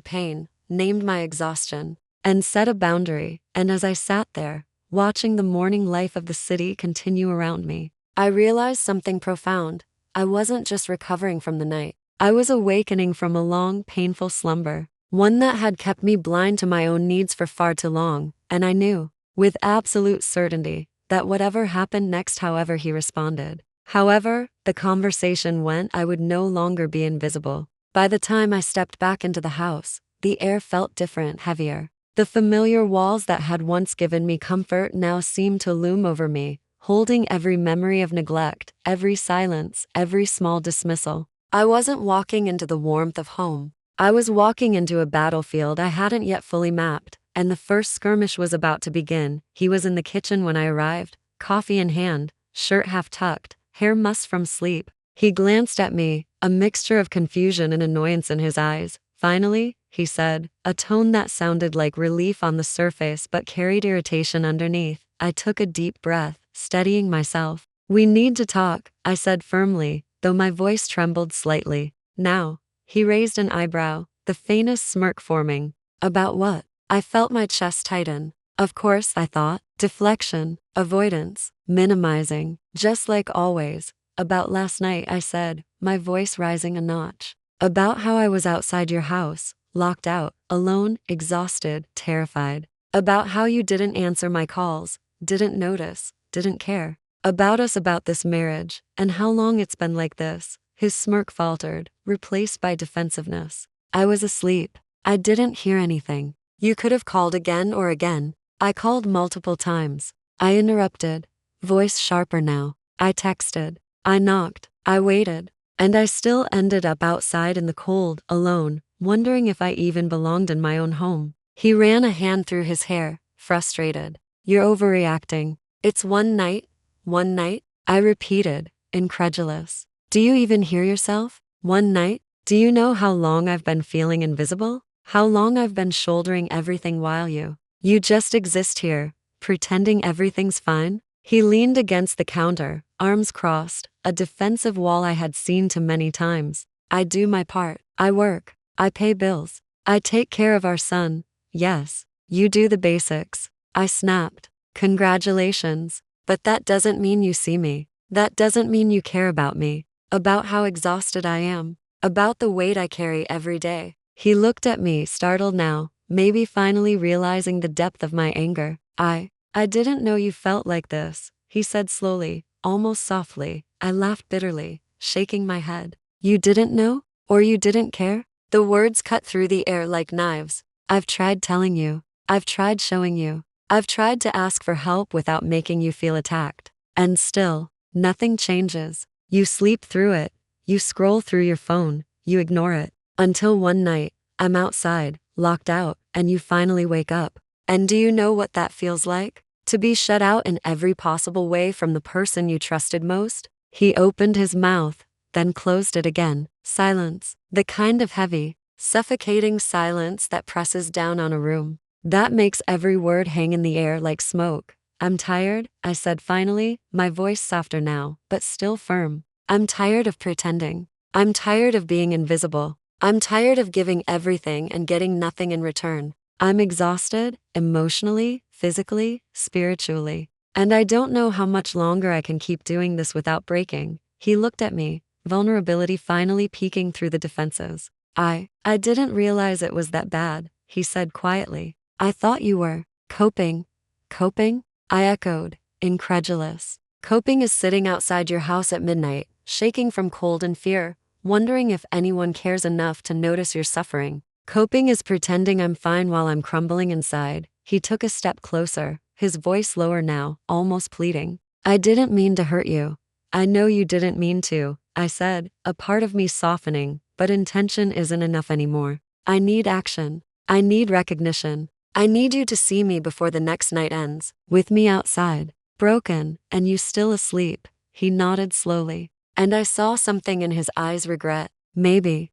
pain, named my exhaustion, and set a boundary. And as I sat there, watching the morning life of the city continue around me, I realized something profound. I wasn't just recovering from the night. I was awakening from a long, painful slumber, one that had kept me blind to my own needs for far too long, and I knew, with absolute certainty, that whatever happened next, however he responded, however the conversation went, I would no longer be invisible. By the time I stepped back into the house, the air felt different, heavier. The familiar walls that had once given me comfort now seemed to loom over me, holding every memory of neglect, every silence, every small dismissal. I wasn't walking into the warmth of home. I was walking into a battlefield I hadn't yet fully mapped, and the first skirmish was about to begin. He was in the kitchen when I arrived, coffee in hand, shirt half tucked, hair mussed from sleep. He glanced at me, a mixture of confusion and annoyance in his eyes. Finally, he said, a tone that sounded like relief on the surface but carried irritation underneath. I took a deep breath, steadying myself. "We need to talk," I said firmly, though my voice trembled slightly. "Now." He raised an eyebrow, the faintest smirk forming. "About what?" I felt my chest tighten. Of course, I thought. Deflection, avoidance, minimizing, just like always. "About last night," I said, my voice rising a notch. "About how I was outside your house, locked out, alone, exhausted, terrified. About how you didn't answer my calls, didn't notice, didn't care. About us, about this marriage, and how long it's been like this." His smirk faltered, replaced by defensiveness. I was asleep. I didn't hear anything. "You could have called again or again." I called multiple times. I interrupted, voice sharper now. I texted. I knocked. I waited. And I still ended up outside in the cold, alone, wondering if I even belonged in my own home. He ran a hand through his hair, frustrated. "You're overreacting. It's one night." "One night?" I repeated, incredulous. "Do you even hear yourself? One night? Do you know how long I've been feeling invisible? How long I've been shouldering everything while you just exist here, pretending everything's fine?" He leaned against the counter, arms crossed, a defensive wall I had seen too many times. "I do my part. I work. I pay bills. I take care of our son. Yes, you do the basics." I snapped. "Congratulations. But that doesn't mean you see me. That doesn't mean you care about me. About how exhausted I am. About the weight I carry every day." He looked at me, startled now, maybe finally realizing the depth of my anger. I didn't know you felt like this," he said slowly, almost softly. I laughed bitterly, shaking my head. "You didn't know? Or you didn't care?" The words cut through the air like knives. "I've tried telling you. I've tried showing you. I've tried to ask for help without making you feel attacked. And still, nothing changes. You sleep through it. You scroll through your phone. You ignore it. Until one night, I'm outside, locked out, and you finally wake up. And do you know what that feels like? To be shut out in every possible way from the person you trusted most?" He opened his mouth, then closed it again. Silence. The kind of heavy, suffocating silence that presses down on a room. That makes every word hang in the air like smoke. "I'm tired," I said finally, my voice softer now, but still firm. "I'm tired of pretending. I'm tired of being invisible. I'm tired of giving everything and getting nothing in return. I'm exhausted, emotionally, physically, spiritually. And I don't know how much longer I can keep doing this without breaking." He looked at me, vulnerability finally peeking through the defenses. I didn't realize it was that bad," he said quietly. I thought you were coping. Coping? I echoed, incredulous. Coping is sitting outside your house at midnight, shaking from cold and fear, wondering if anyone cares enough to notice your suffering. Coping is pretending I'm fine while I'm crumbling inside. He took a step closer, his voice lower now, almost pleading. I didn't mean to hurt you. I know you didn't mean to, I said, a part of me softening, but intention isn't enough anymore. I need action. I need recognition. I need you to see me before the next night ends, with me outside, broken, and you still asleep. He nodded slowly, and I saw something in his eyes: regret, maybe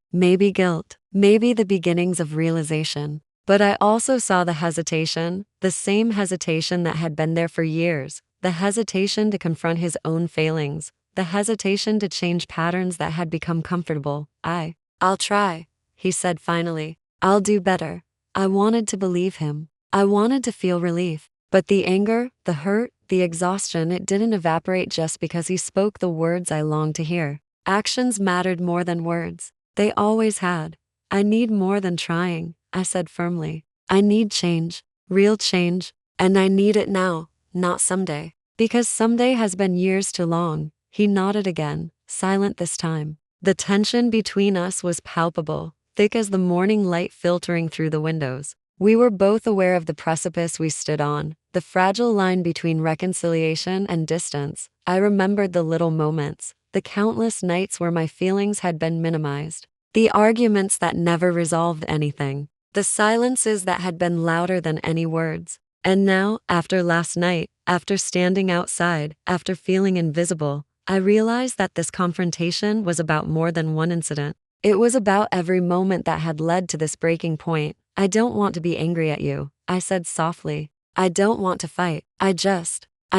guilt, maybe the beginnings of realization. But I also saw the hesitation, the same hesitation that had been there for years, the hesitation to confront his own failings, the hesitation to change patterns that had become comfortable. I'll try, he said finally. I'll do better. I wanted to believe him. I wanted to feel relief. But the anger, the hurt, the exhaustion, it didn't evaporate just because he spoke the words I longed to hear. Actions mattered more than words. They always had. I need more than trying, I said firmly. I need change, real change, and I need it now, not someday. Because someday has been years too long. He nodded again, silent this time. The tension between us was palpable, thick as the morning light filtering through the windows. We were both aware of the precipice we stood on, the fragile line between reconciliation and distance. I remembered the little moments, the countless nights where my feelings had been minimized, the arguments that never resolved anything, the silences that had been louder than any words. And now, after last night, after standing outside, after feeling invisible, I realized that this confrontation was about more than one incident. It was about every moment that had led to this breaking point. I don't want to be angry at you, I said softly. I don't want to fight. I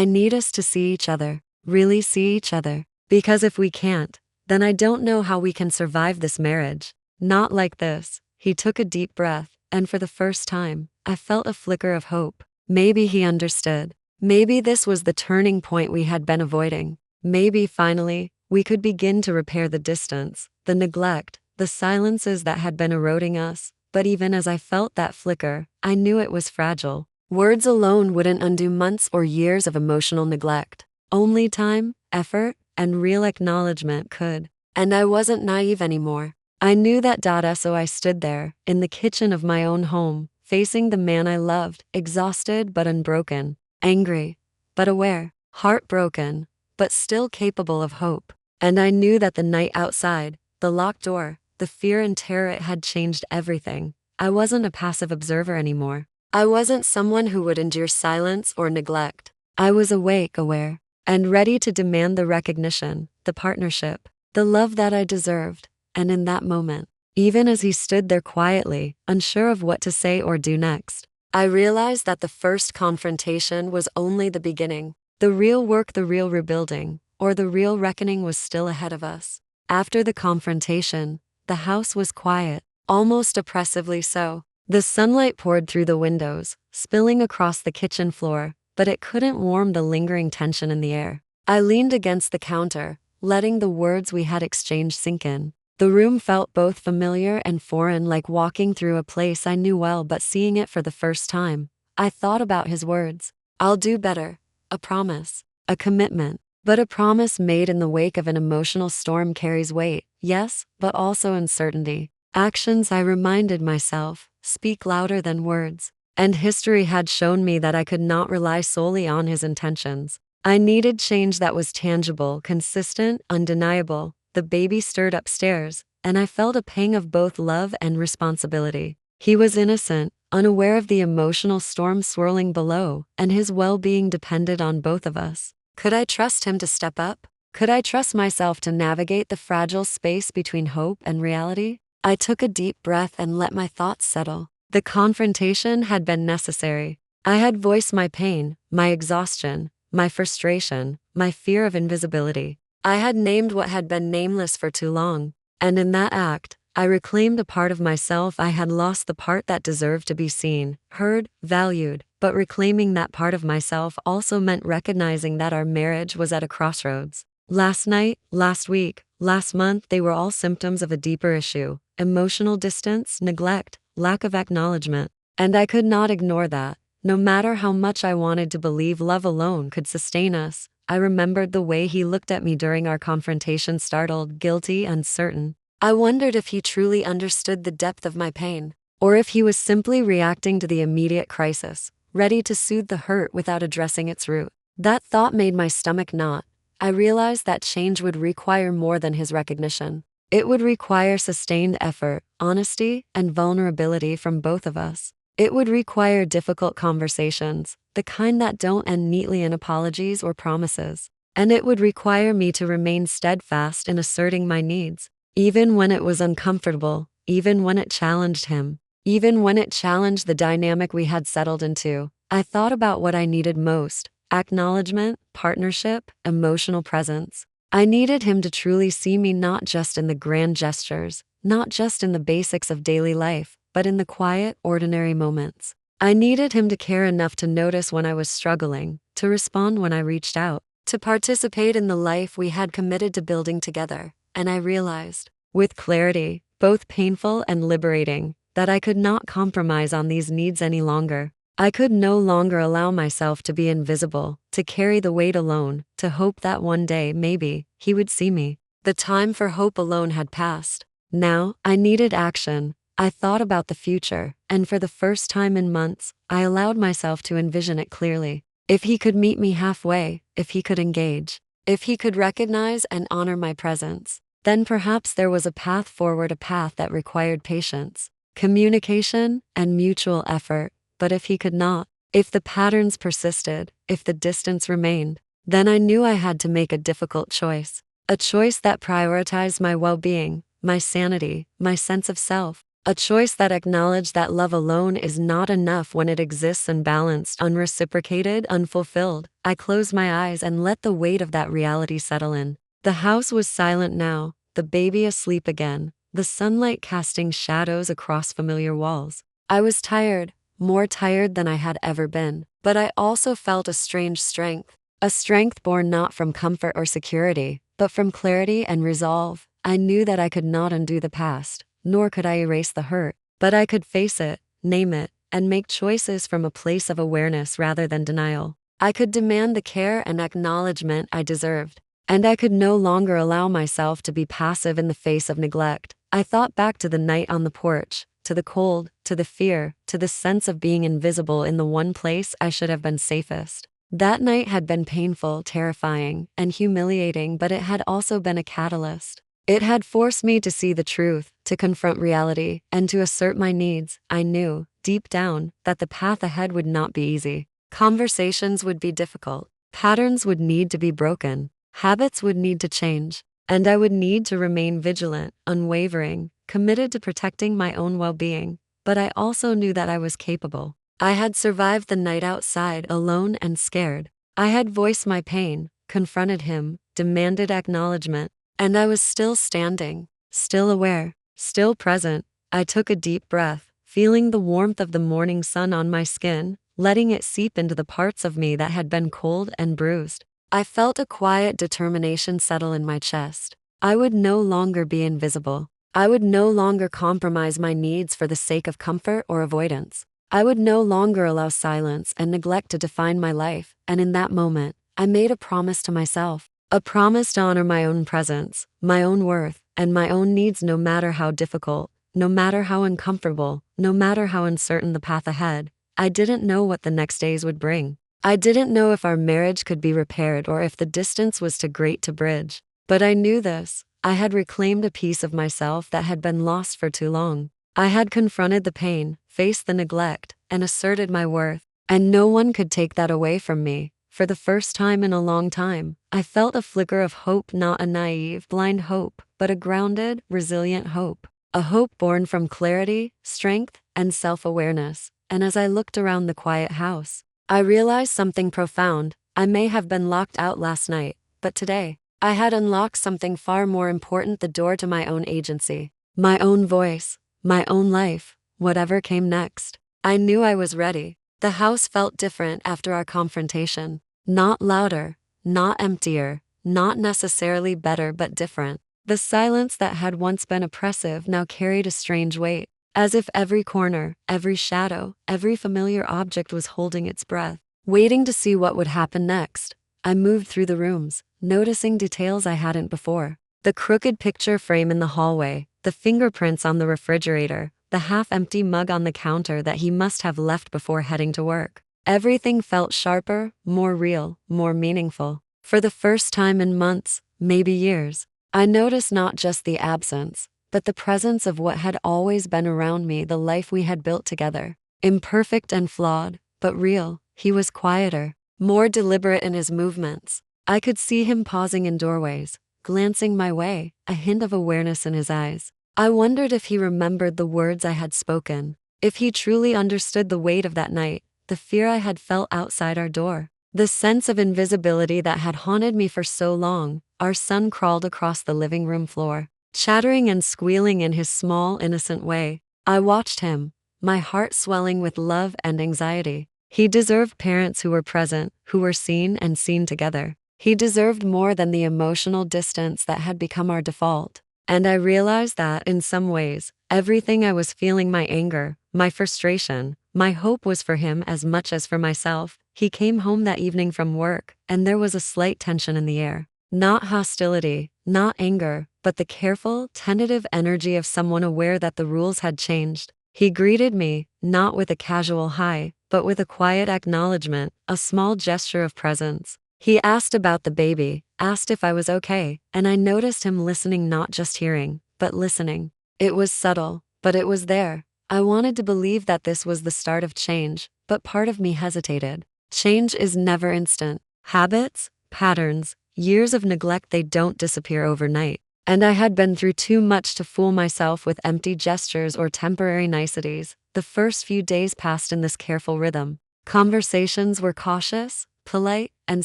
need us to see each other, really see each other. Because if we can't, then I don't know how we can survive this marriage. Not like this. He took a deep breath, and for the first time, I felt a flicker of hope. Maybe he understood. Maybe this was the turning point we had been avoiding. Maybe finally, we could begin to repair the distance, the neglect, the silences that had been eroding us. But even as I felt that flicker, I knew it was fragile. Words alone wouldn't undo months or years of emotional neglect. Only time, effort, and real acknowledgement could. And I wasn't naive anymore. I knew that. So I stood there, in the kitchen of my own home, facing the man I loved, exhausted but unbroken, angry but aware, heartbroken but still capable of hope. And I knew that the night outside, the locked door, the fear and terror, it had changed everything. I wasn't a passive observer anymore. I wasn't someone who would endure silence or neglect. I was awake, aware, and ready to demand the recognition, the partnership, the love that I deserved. And in that moment, even as he stood there quietly, unsure of what to say or do next, I realized that the first confrontation was only the beginning. The real work, the real rebuilding, or the real reckoning was still ahead of us. After the confrontation, the house was quiet, almost oppressively so. The sunlight poured through the windows, spilling across the kitchen floor, but it couldn't warm the lingering tension in the air. I leaned against the counter, letting the words we had exchanged sink in. The room felt both familiar and foreign, like walking through a place I knew well but seeing it for the first time. I thought about his words. I'll do better. A promise. A commitment. But a promise made in the wake of an emotional storm carries weight, yes, but also uncertainty. Actions, I reminded myself, speak louder than words. And history had shown me that I could not rely solely on his intentions. I needed change that was tangible, consistent, undeniable. The baby stirred upstairs, and I felt a pang of both love and responsibility. He was innocent, unaware of the emotional storm swirling below, and his well-being depended on both of us. Could I trust him to step up? Could I trust myself to navigate the fragile space between hope and reality? I took a deep breath and let my thoughts settle. The confrontation had been necessary. I had voiced my pain, my exhaustion, my frustration, my fear of invisibility. I had named what had been nameless for too long. And in that act, I reclaimed a part of myself. I had lost the part that deserved to be seen, heard, valued. But reclaiming that part of myself also meant recognizing that our marriage was at a crossroads. Last night, last week, last month, they were all symptoms of a deeper issue: emotional distance, neglect, lack of acknowledgement. And I could not ignore that. No matter how much I wanted to believe love alone could sustain us, I remembered the way he looked at me during our confrontation, startled, guilty, uncertain. I wondered if he truly understood the depth of my pain, or if he was simply reacting to the immediate crisis, ready to soothe the hurt without addressing its root. That thought made my stomach knot. I realized that change would require more than his recognition. It would require sustained effort, honesty, and vulnerability from both of us. It would require difficult conversations, the kind that don't end neatly in apologies or promises. And it would require me to remain steadfast in asserting my needs, even when it was uncomfortable, even when it challenged him, even when it challenged the dynamic we had settled into. I thought about what I needed most: acknowledgement, partnership, emotional presence. I needed him to truly see me not just in the grand gestures, not just in the basics of daily life, but in the quiet, ordinary moments. I needed him to care enough to notice when I was struggling, to respond when I reached out, to participate in the life we had committed to building together. And I realized, with clarity, both painful and liberating, that I could not compromise on these needs any longer. I could no longer allow myself to be invisible, to carry the weight alone, to hope that one day, maybe, he would see me. The time for hope alone had passed. Now, I needed action. I thought about the future, and for the first time in months, I allowed myself to envision it clearly. If he could meet me halfway, if he could engage, if he could recognize and honor my presence, then perhaps there was a path forward, a path that required patience, communication, and mutual effort. But if he could not, if the patterns persisted, if the distance remained, then I knew I had to make a difficult choice. A choice that prioritized my well-being, my sanity, my sense of self. A choice that acknowledged that love alone is not enough when it exists unbalanced, unreciprocated, unfulfilled. I closed my eyes and let the weight of that reality settle in. The house was silent now, the baby asleep again, the sunlight casting shadows across familiar walls. I was tired, more tired than I had ever been, but I also felt a strange strength. A strength born not from comfort or security, but from clarity and resolve. I knew that I could not undo the past, nor could I erase the hurt, but I could face it, name it, and make choices from a place of awareness rather than denial. I could demand the care and acknowledgement I deserved, and I could no longer allow myself to be passive in the face of neglect. I thought back to the night on the porch, to the cold, to the fear, to the sense of being invisible in the one place I should have been safest. That night had been painful, terrifying, and humiliating, but it had also been a catalyst. It had forced me to see the truth, to confront reality, and to assert my needs. I knew, deep down, that the path ahead would not be easy. Conversations would be difficult. Patterns would need to be broken. Habits would need to change. And I would need to remain vigilant, unwavering, committed to protecting my own well-being. But I also knew that I was capable. I had survived the night outside, alone and scared. I had voiced my pain, confronted him, demanded acknowledgement, and I was still standing, still aware, still present. I took a deep breath, feeling the warmth of the morning sun on my skin, letting it seep into the parts of me that had been cold and bruised. I felt a quiet determination settle in my chest. I would no longer be invisible. I would no longer compromise my needs for the sake of comfort or avoidance. I would no longer allow silence and neglect to define my life, and in that moment, I made a promise to myself. A promise to honor my own presence, my own worth, and my own needs no matter how difficult, no matter how uncomfortable, no matter how uncertain the path ahead. I didn't know what the next days would bring. I didn't know if our marriage could be repaired or if the distance was too great to bridge. But I knew this. I had reclaimed a piece of myself that had been lost for too long. I had confronted the pain, faced the neglect, and asserted my worth. And no one could take that away from me. For the first time in a long time, I felt a flicker of hope, not a naive, blind hope, but a grounded, resilient hope. A hope born from clarity, strength, and self-awareness. And as I looked around the quiet house, I realized something profound. I may have been locked out last night, but today, I had unlocked something far more important: the door to my own agency, my own voice, my own life, whatever came next. I knew I was ready. The house felt different after our confrontation. Not louder, not emptier, not necessarily better, but different. The silence that had once been oppressive now carried a strange weight. as if every corner, every shadow, every familiar object was holding its breath, waiting to see what would happen next. I moved through the rooms, noticing details I hadn't before. The crooked picture frame in the hallway, the fingerprints on the refrigerator, the half-empty mug on the counter that he must have left before heading to work. Everything felt sharper, more real, more meaningful. For the first time in months, maybe years, I noticed not just the absence, but the presence of what had always been around me, the life we had built together. Imperfect and flawed, but real. He was quieter, more deliberate in his movements. I could see him pausing in doorways, glancing my way, a hint of awareness in his eyes. I wondered if he remembered the words I had spoken, if he truly understood the weight of that night, the fear I had felt outside our door, the sense of invisibility that had haunted me for so long. Our son crawled across the living room floor, chattering and squealing in his small, innocent way. I watched him, my heart swelling with love and anxiety. He deserved parents who were present, who were seen and seen together. He deserved more than the emotional distance that had become our default. And I realized that, in some ways, everything I was feeling, my anger, my frustration, my hope, was for him as much as for myself. He came home that evening from work, and there was a slight tension in the air. Not hostility, not anger, but the careful, tentative energy of someone aware that the rules had changed. He greeted me, not with a casual hi, but with a quiet acknowledgement, a small gesture of presence. He asked about the baby, asked if I was okay, and I noticed him listening, not just hearing, but listening. It was subtle, but it was there. I wanted to believe that this was the start of change, but part of me hesitated. Change is never instant. Habits, patterns, years of neglect, they don't disappear overnight. And I had been through too much to fool myself with empty gestures or temporary niceties. The first few days passed in this careful rhythm. Conversations were cautious, polite, and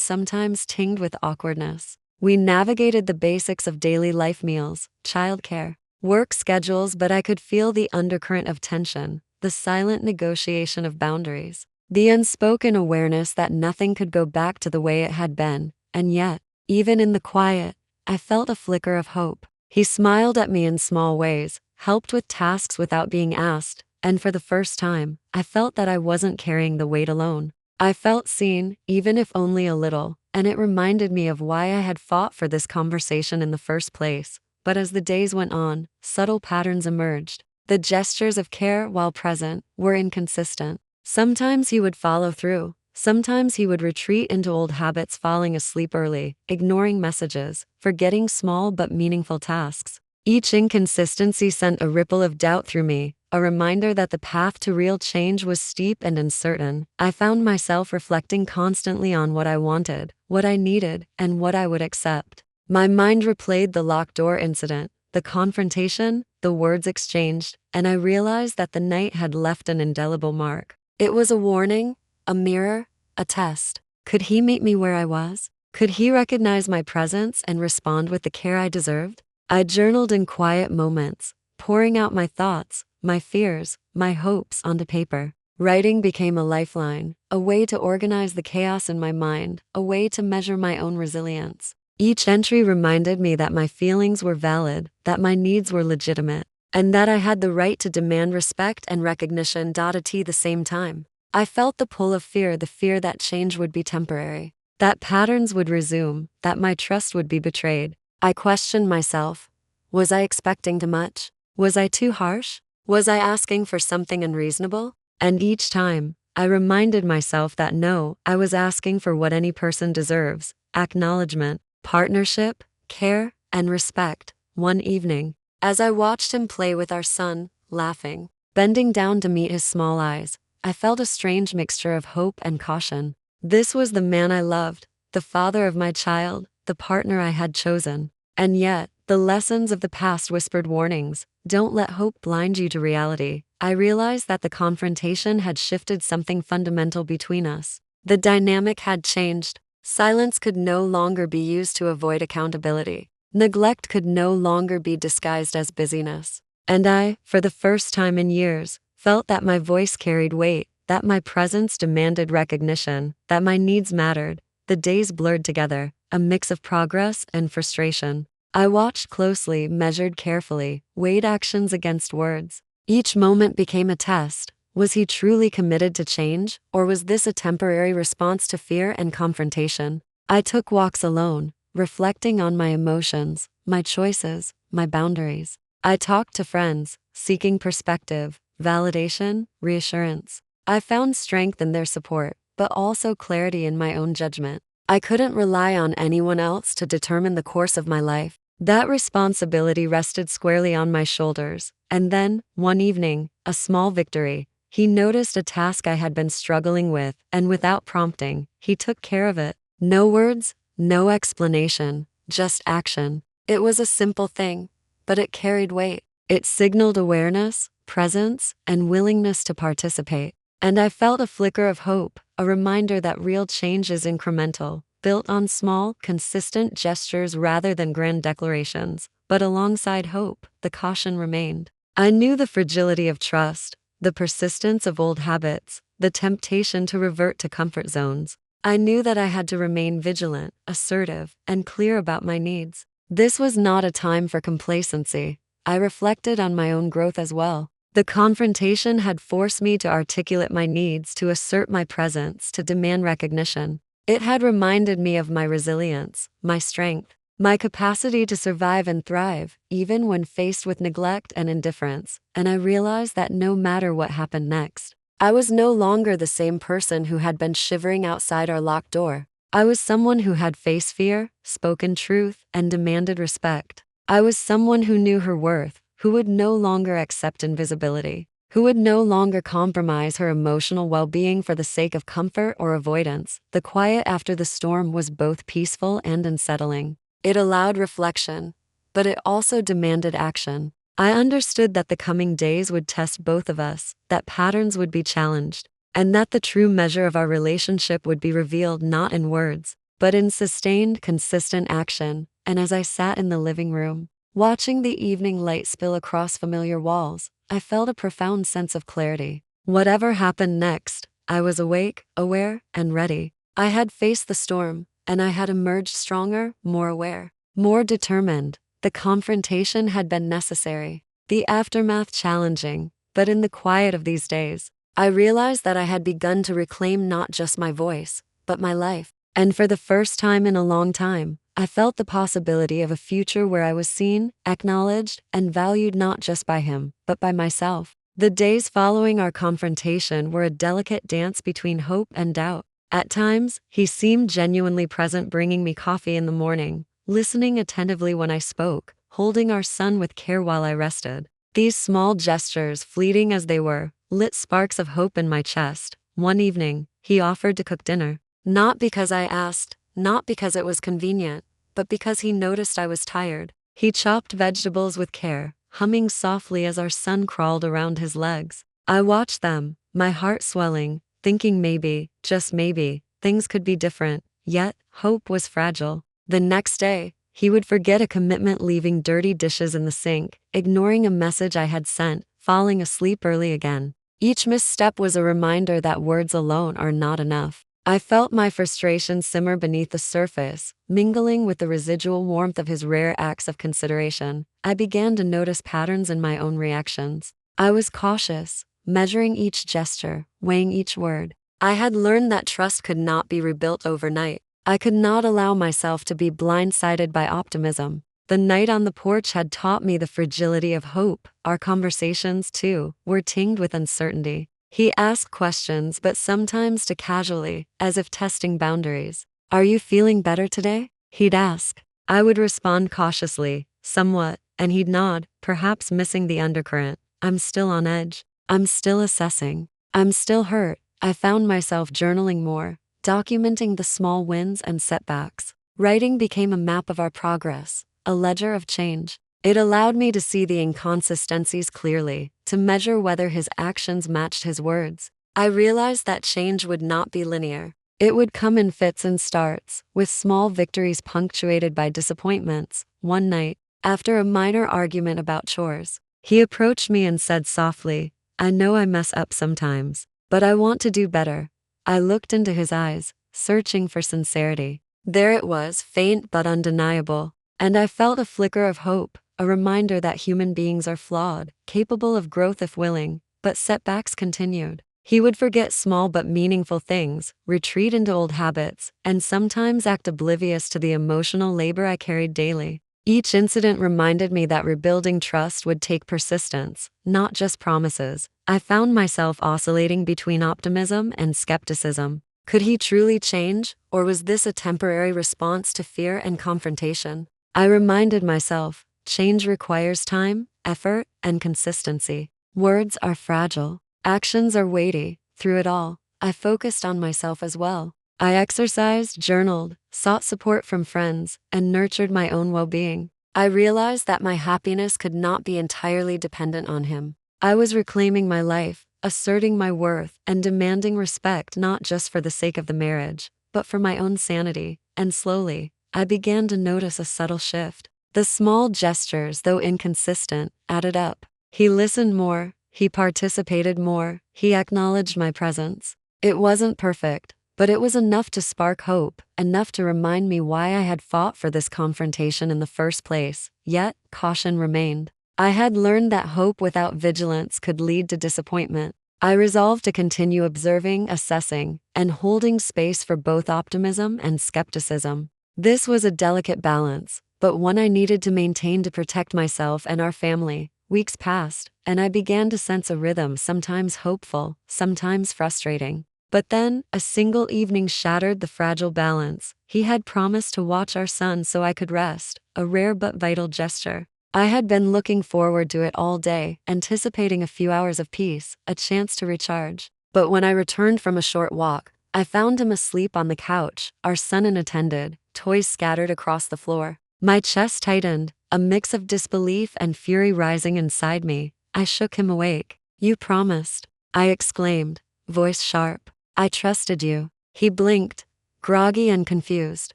sometimes tinged with awkwardness. We navigated the basics of daily life: meals, childcare, work schedules, but I could feel the undercurrent of tension, the silent negotiation of boundaries, the unspoken awareness that nothing could go back to the way it had been. And yet, even in the quiet, I felt a flicker of hope. He smiled at me in small ways, helped with tasks without being asked, and for the first time, I felt that I wasn't carrying the weight alone. I felt seen, even if only a little, and it reminded me of why I had fought for this conversation in the first place. But as the days went on, subtle patterns emerged. The gestures of care, while present, were inconsistent. Sometimes he would follow through. Sometimes he would retreat into old habits, falling asleep early, ignoring messages, forgetting small but meaningful tasks. Each inconsistency sent a ripple of doubt through me, a reminder that the path to real change was steep and uncertain. I found myself reflecting constantly on what I wanted, what I needed, and what I would accept. My mind replayed the locked door incident, the confrontation, the words exchanged, and I realized that the night had left an indelible mark. It was a warning, a mirror, a test. Could he meet me where I was? Could he recognize my presence and respond with the care I deserved? I journaled in quiet moments, pouring out my thoughts, my fears, my hopes onto paper. Writing became a lifeline, a way to organize the chaos in my mind, a way to measure my own resilience. Each entry reminded me that my feelings were valid, that my needs were legitimate, and that I had the right to demand respect and recognition at the same time. I felt the pull of fear, the fear that change would be temporary, that patterns would resume, that my trust would be betrayed. I questioned myself. Was I expecting too much? Was I too harsh? Was I asking for something unreasonable? And each time, I reminded myself that no, I was asking for what any person deserves: acknowledgement, partnership, care, and respect. One evening, as I watched him play with our son, laughing, bending down to meet his small eyes, I felt a strange mixture of hope and caution. This was the man I loved, the father of my child, the partner I had chosen. And yet, the lessons of the past whispered warnings. Don't let hope blind you to reality. I realized that the confrontation had shifted something fundamental between us. The dynamic had changed. Silence could no longer be used to avoid accountability. Neglect could no longer be disguised as busyness. And I, for the first time in years, felt that my voice carried weight, that my presence demanded recognition, that my needs mattered. The days blurred together, a mix of progress and frustration. I watched closely, measured carefully, weighed actions against words. Each moment became a test. Was he truly committed to change, or was this a temporary response to fear and confrontation? I took walks alone, reflecting on my emotions, my choices, my boundaries. I talked to friends, seeking perspective, validation, reassurance. I found strength in their support, but also clarity in my own judgment. I couldn't rely on anyone else to determine the course of my life. That responsibility rested squarely on my shoulders. And then, one evening, a small victory. He noticed a task I had been struggling with, and without prompting, he took care of it. No words, no explanation, just action. It was a simple thing, but it carried weight. It signaled awareness, presence, and willingness to participate. And I felt a flicker of hope, a reminder that real change is incremental, built on small, consistent gestures rather than grand declarations. But alongside hope, the caution remained. I knew the fragility of trust, the persistence of old habits, the temptation to revert to comfort zones. I knew that I had to remain vigilant, assertive, and clear about my needs. This was not a time for complacency. I reflected on my own growth as well. The confrontation had forced me to articulate my needs, to assert my presence, to demand recognition. It had reminded me of my resilience, my strength, my capacity to survive and thrive, even when faced with neglect and indifference. And I realized that no matter what happened next, I was no longer the same person who had been shivering outside our locked door. I was someone who had faced fear, spoken truth, and demanded respect. I was someone who knew her worth, who would no longer accept invisibility, who would no longer compromise her emotional well-being for the sake of comfort or avoidance. The quiet after the storm was both peaceful and unsettling. It allowed reflection, but it also demanded action. I understood that the coming days would test both of us, that patterns would be challenged, and that the true measure of our relationship would be revealed not in words, but in sustained, consistent action. And as I sat in the living room, watching the evening light spill across familiar walls, I felt a profound sense of clarity. Whatever happened next, I was awake, aware, and ready. I had faced the storm, and I had emerged stronger, more aware, more determined. The confrontation had been necessary, the aftermath challenging, but in the quiet of these days, I realized that I had begun to reclaim not just my voice, but my life. And for the first time in a long time, I felt the possibility of a future where I was seen, acknowledged, and valued not just by him, but by myself. The days following our confrontation were a delicate dance between hope and doubt. At times, he seemed genuinely present, bringing me coffee in the morning, listening attentively when I spoke, holding our son with care while I rested. These small gestures, fleeting as they were, lit sparks of hope in my chest. One evening, he offered to cook dinner. Not because I asked, not because it was convenient, but because he noticed I was tired. He chopped vegetables with care, humming softly as our son crawled around his legs. I watched them, my heart swelling, thinking maybe, just maybe, things could be different. Yet, hope was fragile. The next day, he would forget a commitment, leaving dirty dishes in the sink, ignoring a message I had sent, falling asleep early again. Each misstep was a reminder that words alone are not enough. I felt my frustration simmer beneath the surface, mingling with the residual warmth of his rare acts of consideration. I began to notice patterns in my own reactions. I was cautious, measuring each gesture, weighing each word. I had learned that trust could not be rebuilt overnight. I could not allow myself to be blindsided by optimism. The night on the porch had taught me the fragility of hope. Our conversations, too, were tinged with uncertainty. He asked questions, but sometimes too casually, as if testing boundaries. "Are you feeling better today?" he'd ask. I would respond cautiously, somewhat, and he'd nod, perhaps missing the undercurrent. "I'm still on edge. I'm still assessing. I'm still hurt." I found myself journaling more, documenting the small wins and setbacks. Writing became a map of our progress, a ledger of change. It allowed me to see the inconsistencies clearly, to measure whether his actions matched his words. I realized that change would not be linear. It would come in fits and starts, with small victories punctuated by disappointments. One night, after a minor argument about chores, he approached me and said softly, "I know I mess up sometimes, but I want to do better." I looked into his eyes, searching for sincerity. There it was, faint but undeniable. And I felt a flicker of hope, a reminder that human beings are flawed, capable of growth if willing, but setbacks continued. He would forget small but meaningful things, retreat into old habits, and sometimes act oblivious to the emotional labor I carried daily. Each incident reminded me that rebuilding trust would take persistence, not just promises. I found myself oscillating between optimism and skepticism. Could he truly change, or was this a temporary response to fear and confrontation? I reminded myself, change requires time, effort, and consistency. Words are fragile. Actions are weighty. Through it all, I focused on myself as well. I exercised, journaled, sought support from friends, and nurtured my own well-being. I realized that my happiness could not be entirely dependent on him. I was reclaiming my life, asserting my worth, and demanding respect not just for the sake of the marriage, but for my own sanity. And slowly, I began to notice a subtle shift. The small gestures, though inconsistent, added up. He listened more. He participated more. He acknowledged my presence. It wasn't perfect, but it was enough to spark hope, enough to remind me why I had fought for this confrontation in the first place. Yet, caution remained. I had learned that hope without vigilance could lead to disappointment. I resolved to continue observing, assessing, and holding space for both optimism and skepticism. This was a delicate balance, but one I needed to maintain to protect myself and our family. Weeks passed, and I began to sense a rhythm, sometimes hopeful, sometimes frustrating. But then, a single evening shattered the fragile balance. He had promised to watch our son so I could rest, a rare but vital gesture. I had been looking forward to it all day, anticipating a few hours of peace, a chance to recharge. But when I returned from a short walk, I found him asleep on the couch, our son unattended, toys scattered across the floor. My chest tightened, a mix of disbelief and fury rising inside me. I shook him awake. "You promised," I exclaimed, voice sharp. "I trusted you." He blinked, groggy and confused.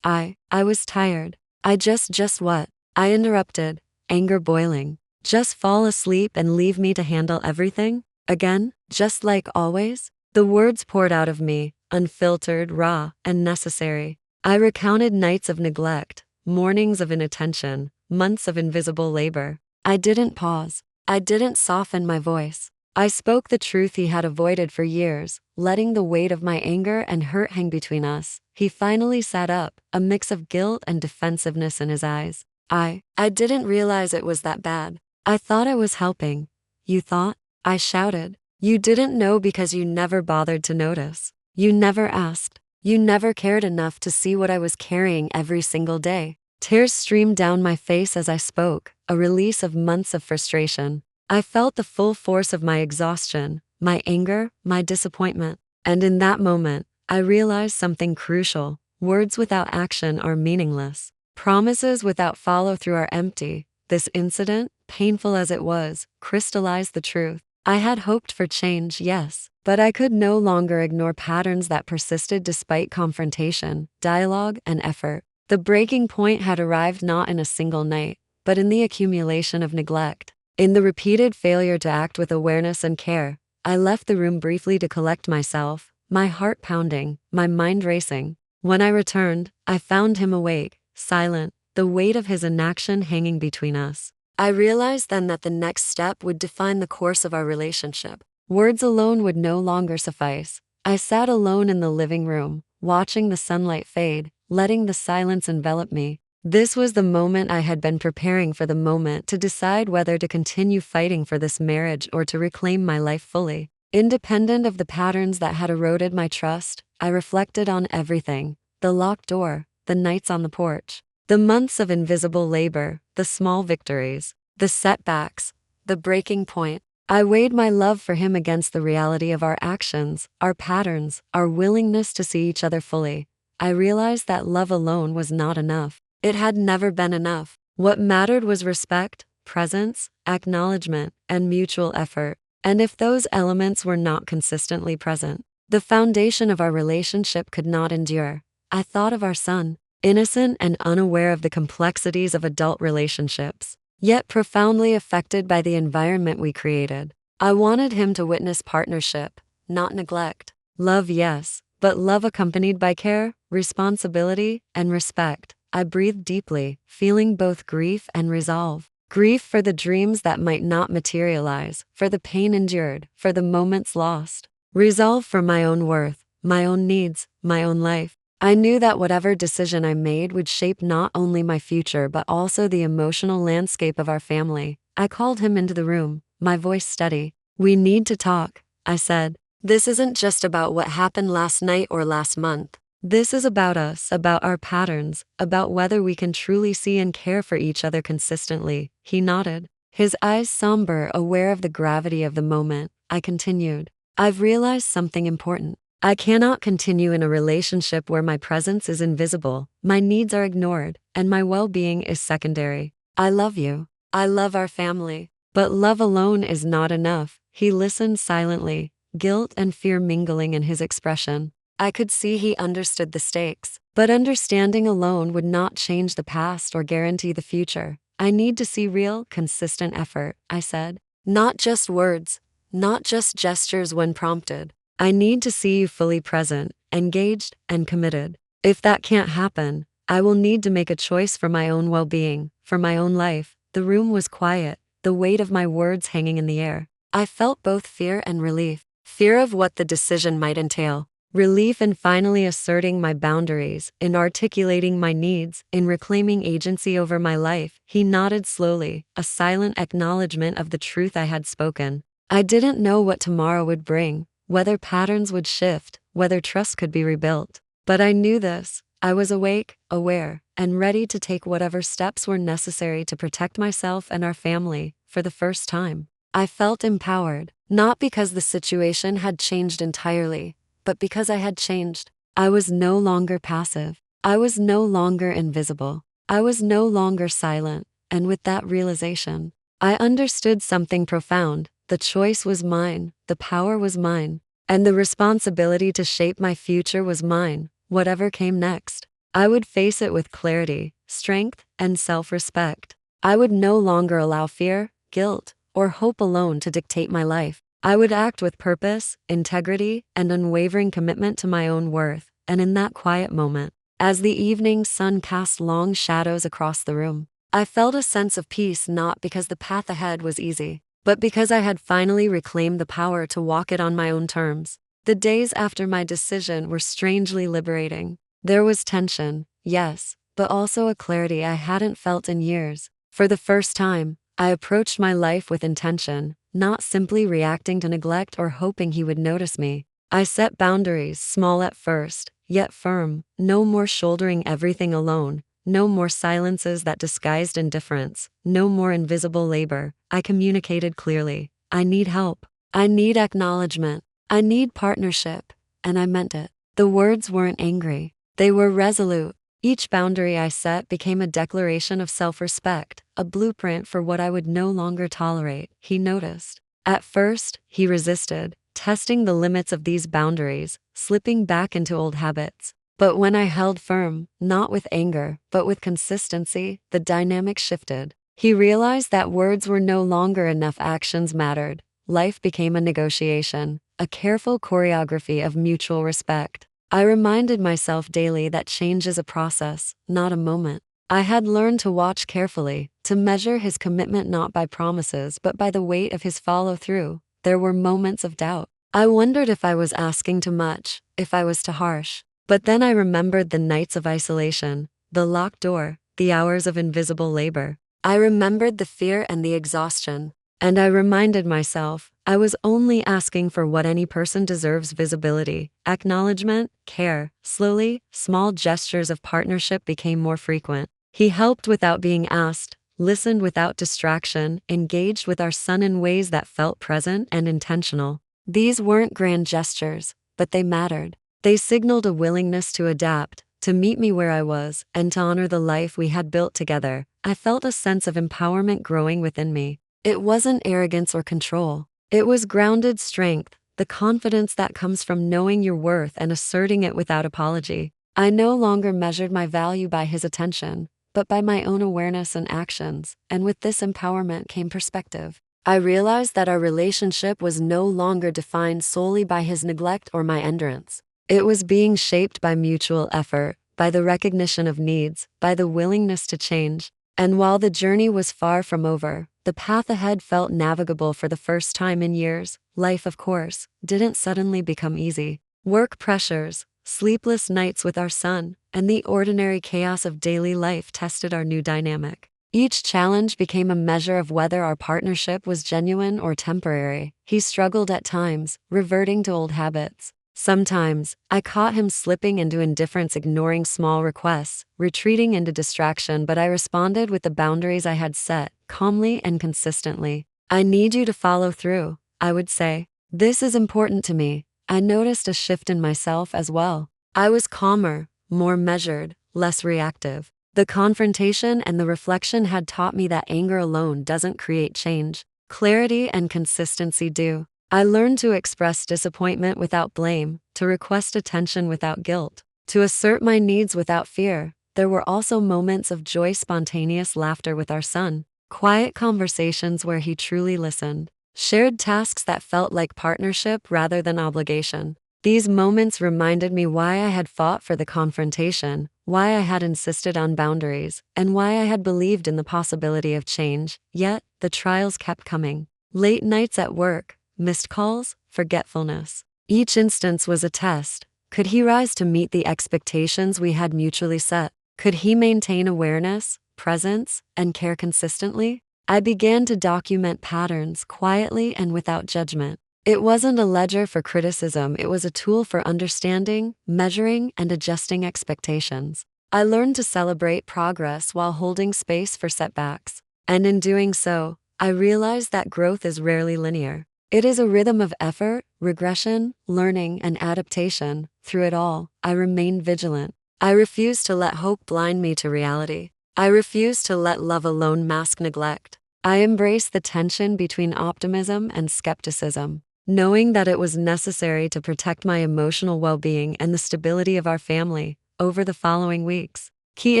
I was tired. Just what?" I interrupted, anger boiling. "Just fall asleep and leave me to handle everything? Again? Just like always?" The words poured out of me, unfiltered, raw, and necessary. I recounted nights of neglect, mornings of inattention, months of invisible labor. I didn't pause. I didn't soften my voice. I spoke the truth he had avoided for years, letting the weight of my anger and hurt hang between us. He finally sat up, a mix of guilt and defensiveness in his eyes. I didn't realize it was that bad. I thought I was helping." "You thought?" I shouted. "You didn't know because you never bothered to notice. You never asked. You never cared enough to see what I was carrying every single day." Tears streamed down my face as I spoke, a release of months of frustration. I felt the full force of my exhaustion, my anger, my disappointment. And in that moment, I realized something crucial. Words without action are meaningless. Promises without follow-through are empty. This incident, painful as it was, crystallized the truth. I had hoped for change, yes, but I could no longer ignore patterns that persisted despite confrontation, dialogue, and effort. The breaking point had arrived not in a single night, but in the accumulation of neglect. In the repeated failure to act with awareness and care. I left the room briefly to collect myself, my heart pounding, my mind racing. When I returned, I found him awake, silent, the weight of his inaction hanging between us. I realized then that the next step would define the course of our relationship. Words alone would no longer suffice. I sat alone in the living room, watching the sunlight fade, letting the silence envelop me. This was the moment I had been preparing for, the moment to decide whether to continue fighting for this marriage or to reclaim my life fully. Independent of the patterns that had eroded my trust, I reflected on everything: the locked door, the nights on the porch, the months of invisible labor, the small victories, the setbacks, the breaking point. I weighed my love for him against the reality of our actions, our patterns, our willingness to see each other fully. I realized that love alone was not enough. It had never been enough. What mattered was respect, presence, acknowledgement, and mutual effort. And if those elements were not consistently present, the foundation of our relationship could not endure. I thought of our son, innocent and unaware of the complexities of adult relationships, yet profoundly affected by the environment we created. I wanted him to witness partnership, not neglect. Love, yes, but love accompanied by care, responsibility, and respect. I breathed deeply, feeling both grief and resolve. Grief for the dreams that might not materialize, for the pain endured, for the moments lost. Resolve for my own worth, my own needs, my own life. I knew that whatever decision I made would shape not only my future but also the emotional landscape of our family. I called him into the room, my voice steady. "We need to talk," I said. "This isn't just about what happened last night or last month. This is about us, about our patterns, about whether we can truly see and care for each other consistently." He nodded, his eyes somber, aware of the gravity of the moment. I continued. "I've realized something important. I cannot continue in a relationship where my presence is invisible, my needs are ignored, and my well-being is secondary. I love you. I love our family. But love alone is not enough." He listened silently, guilt and fear mingling in his expression. I could see he understood the stakes, but understanding alone would not change the past or guarantee the future. "I need to see real, consistent effort," I said. "Not just words, not just gestures when prompted. I need to see you fully present, engaged, and committed. If that can't happen, I will need to make a choice for my own well-being, for my own life." The room was quiet, the weight of my words hanging in the air. I felt both fear and relief. Fear of what the decision might entail. Relief in finally asserting my boundaries, in articulating my needs, in reclaiming agency over my life. He nodded slowly, a silent acknowledgement of the truth I had spoken. I didn't know what tomorrow would bring, whether patterns would shift, whether trust could be rebuilt. But I knew this. I was awake, aware, and ready to take whatever steps were necessary to protect myself and our family. For the first time, I felt empowered, not because the situation had changed entirely, but because I had changed. I was no longer passive. I was no longer invisible. I was no longer silent. And with that realization, I understood something profound. The choice was mine, the power was mine, and the responsibility to shape my future was mine. Whatever came next, I would face it with clarity, strength, and self-respect. I would no longer allow fear, guilt, or hope alone to dictate my life. I would act with purpose, integrity, and unwavering commitment to my own worth. And in that quiet moment, as the evening sun cast long shadows across the room, I felt a sense of peace, not because the path ahead was easy, but because I had finally reclaimed the power to walk it on my own terms. The days after my decision were strangely liberating. There was tension, yes, but also a clarity I hadn't felt in years. For the first time, I approached my life with intention, not simply reacting to neglect or hoping he would notice me. I set boundaries, small at first, yet firm. No more shouldering everything alone. No more silences that disguised indifference. No more invisible labor. I communicated clearly. I need help. I need acknowledgement. I need partnership. And I meant it. The words weren't angry. They were resolute. Each boundary I set became a declaration of self-respect, a blueprint for what I would no longer tolerate. He noticed. At first, he resisted, testing the limits of these boundaries, slipping back into old habits. But when I held firm, not with anger, but with consistency, the dynamic shifted. He realized that words were no longer enough, actions mattered. Life became a negotiation, a careful choreography of mutual respect. I reminded myself daily that change is a process, not a moment. I had learned to watch carefully, to measure his commitment not by promises but by the weight of his follow-through. There were moments of doubt. I wondered if I was asking too much, if I was too harsh. But then I remembered the nights of isolation, the locked door, the hours of invisible labor. I remembered the fear and the exhaustion. And I reminded myself, I was only asking for what any person deserves: visibility, acknowledgement, care. Slowly, small gestures of partnership became more frequent. He helped without being asked, listened without distraction, engaged with our son in ways that felt present and intentional. These weren't grand gestures, but they mattered. They signaled a willingness to adapt, to meet me where I was, and to honor the life we had built together. I felt a sense of empowerment growing within me. It wasn't arrogance or control. It was grounded strength, the confidence that comes from knowing your worth and asserting it without apology. I no longer measured my value by his attention, but by my own awareness and actions. And with this empowerment came perspective. I realized that our relationship was no longer defined solely by his neglect or my endurance. It was being shaped by mutual effort, by the recognition of needs, by the willingness to change. And while the journey was far from over, the path ahead felt navigable for the first time in years. Life, of course, didn't suddenly become easy. Work pressures, sleepless nights with our son, and the ordinary chaos of daily life tested our new dynamic. Each challenge became a measure of whether our partnership was genuine or temporary. He struggled at times, reverting to old habits. Sometimes, I caught him slipping into indifference, ignoring small requests, retreating into distraction, but I responded with the boundaries I had set, calmly and consistently. "I need you to follow through," I would say. "This is important to me." I noticed a shift in myself as well. I was calmer, more measured, less reactive. The confrontation and the reflection had taught me that anger alone doesn't create change. Clarity and consistency do. I learned to express disappointment without blame, to request attention without guilt, to assert my needs without fear. There were also moments of joy, spontaneous laughter with our son, quiet conversations where he truly listened, shared tasks that felt like partnership rather than obligation. These moments reminded me why I had fought for the confrontation, why I had insisted on boundaries, and why I had believed in the possibility of change. Yet, the trials kept coming. Late nights at work, missed calls, forgetfulness. Each instance was a test. Could he rise to meet the expectations we had mutually set? Could he maintain awareness, presence, and care consistently? I began to document patterns quietly and without judgment. It wasn't a ledger for criticism, it was a tool for understanding, measuring, and adjusting expectations. I learned to celebrate progress while holding space for setbacks. And in doing so, I realized that growth is rarely linear. It is a rhythm of effort, regression, learning, and adaptation. Through it all, I remained vigilant. I refused to let hope blind me to reality. I refused to let love alone mask neglect. I embraced the tension between optimism and skepticism, knowing that it was necessary to protect my emotional well-being and the stability of our family. Over the following weeks, key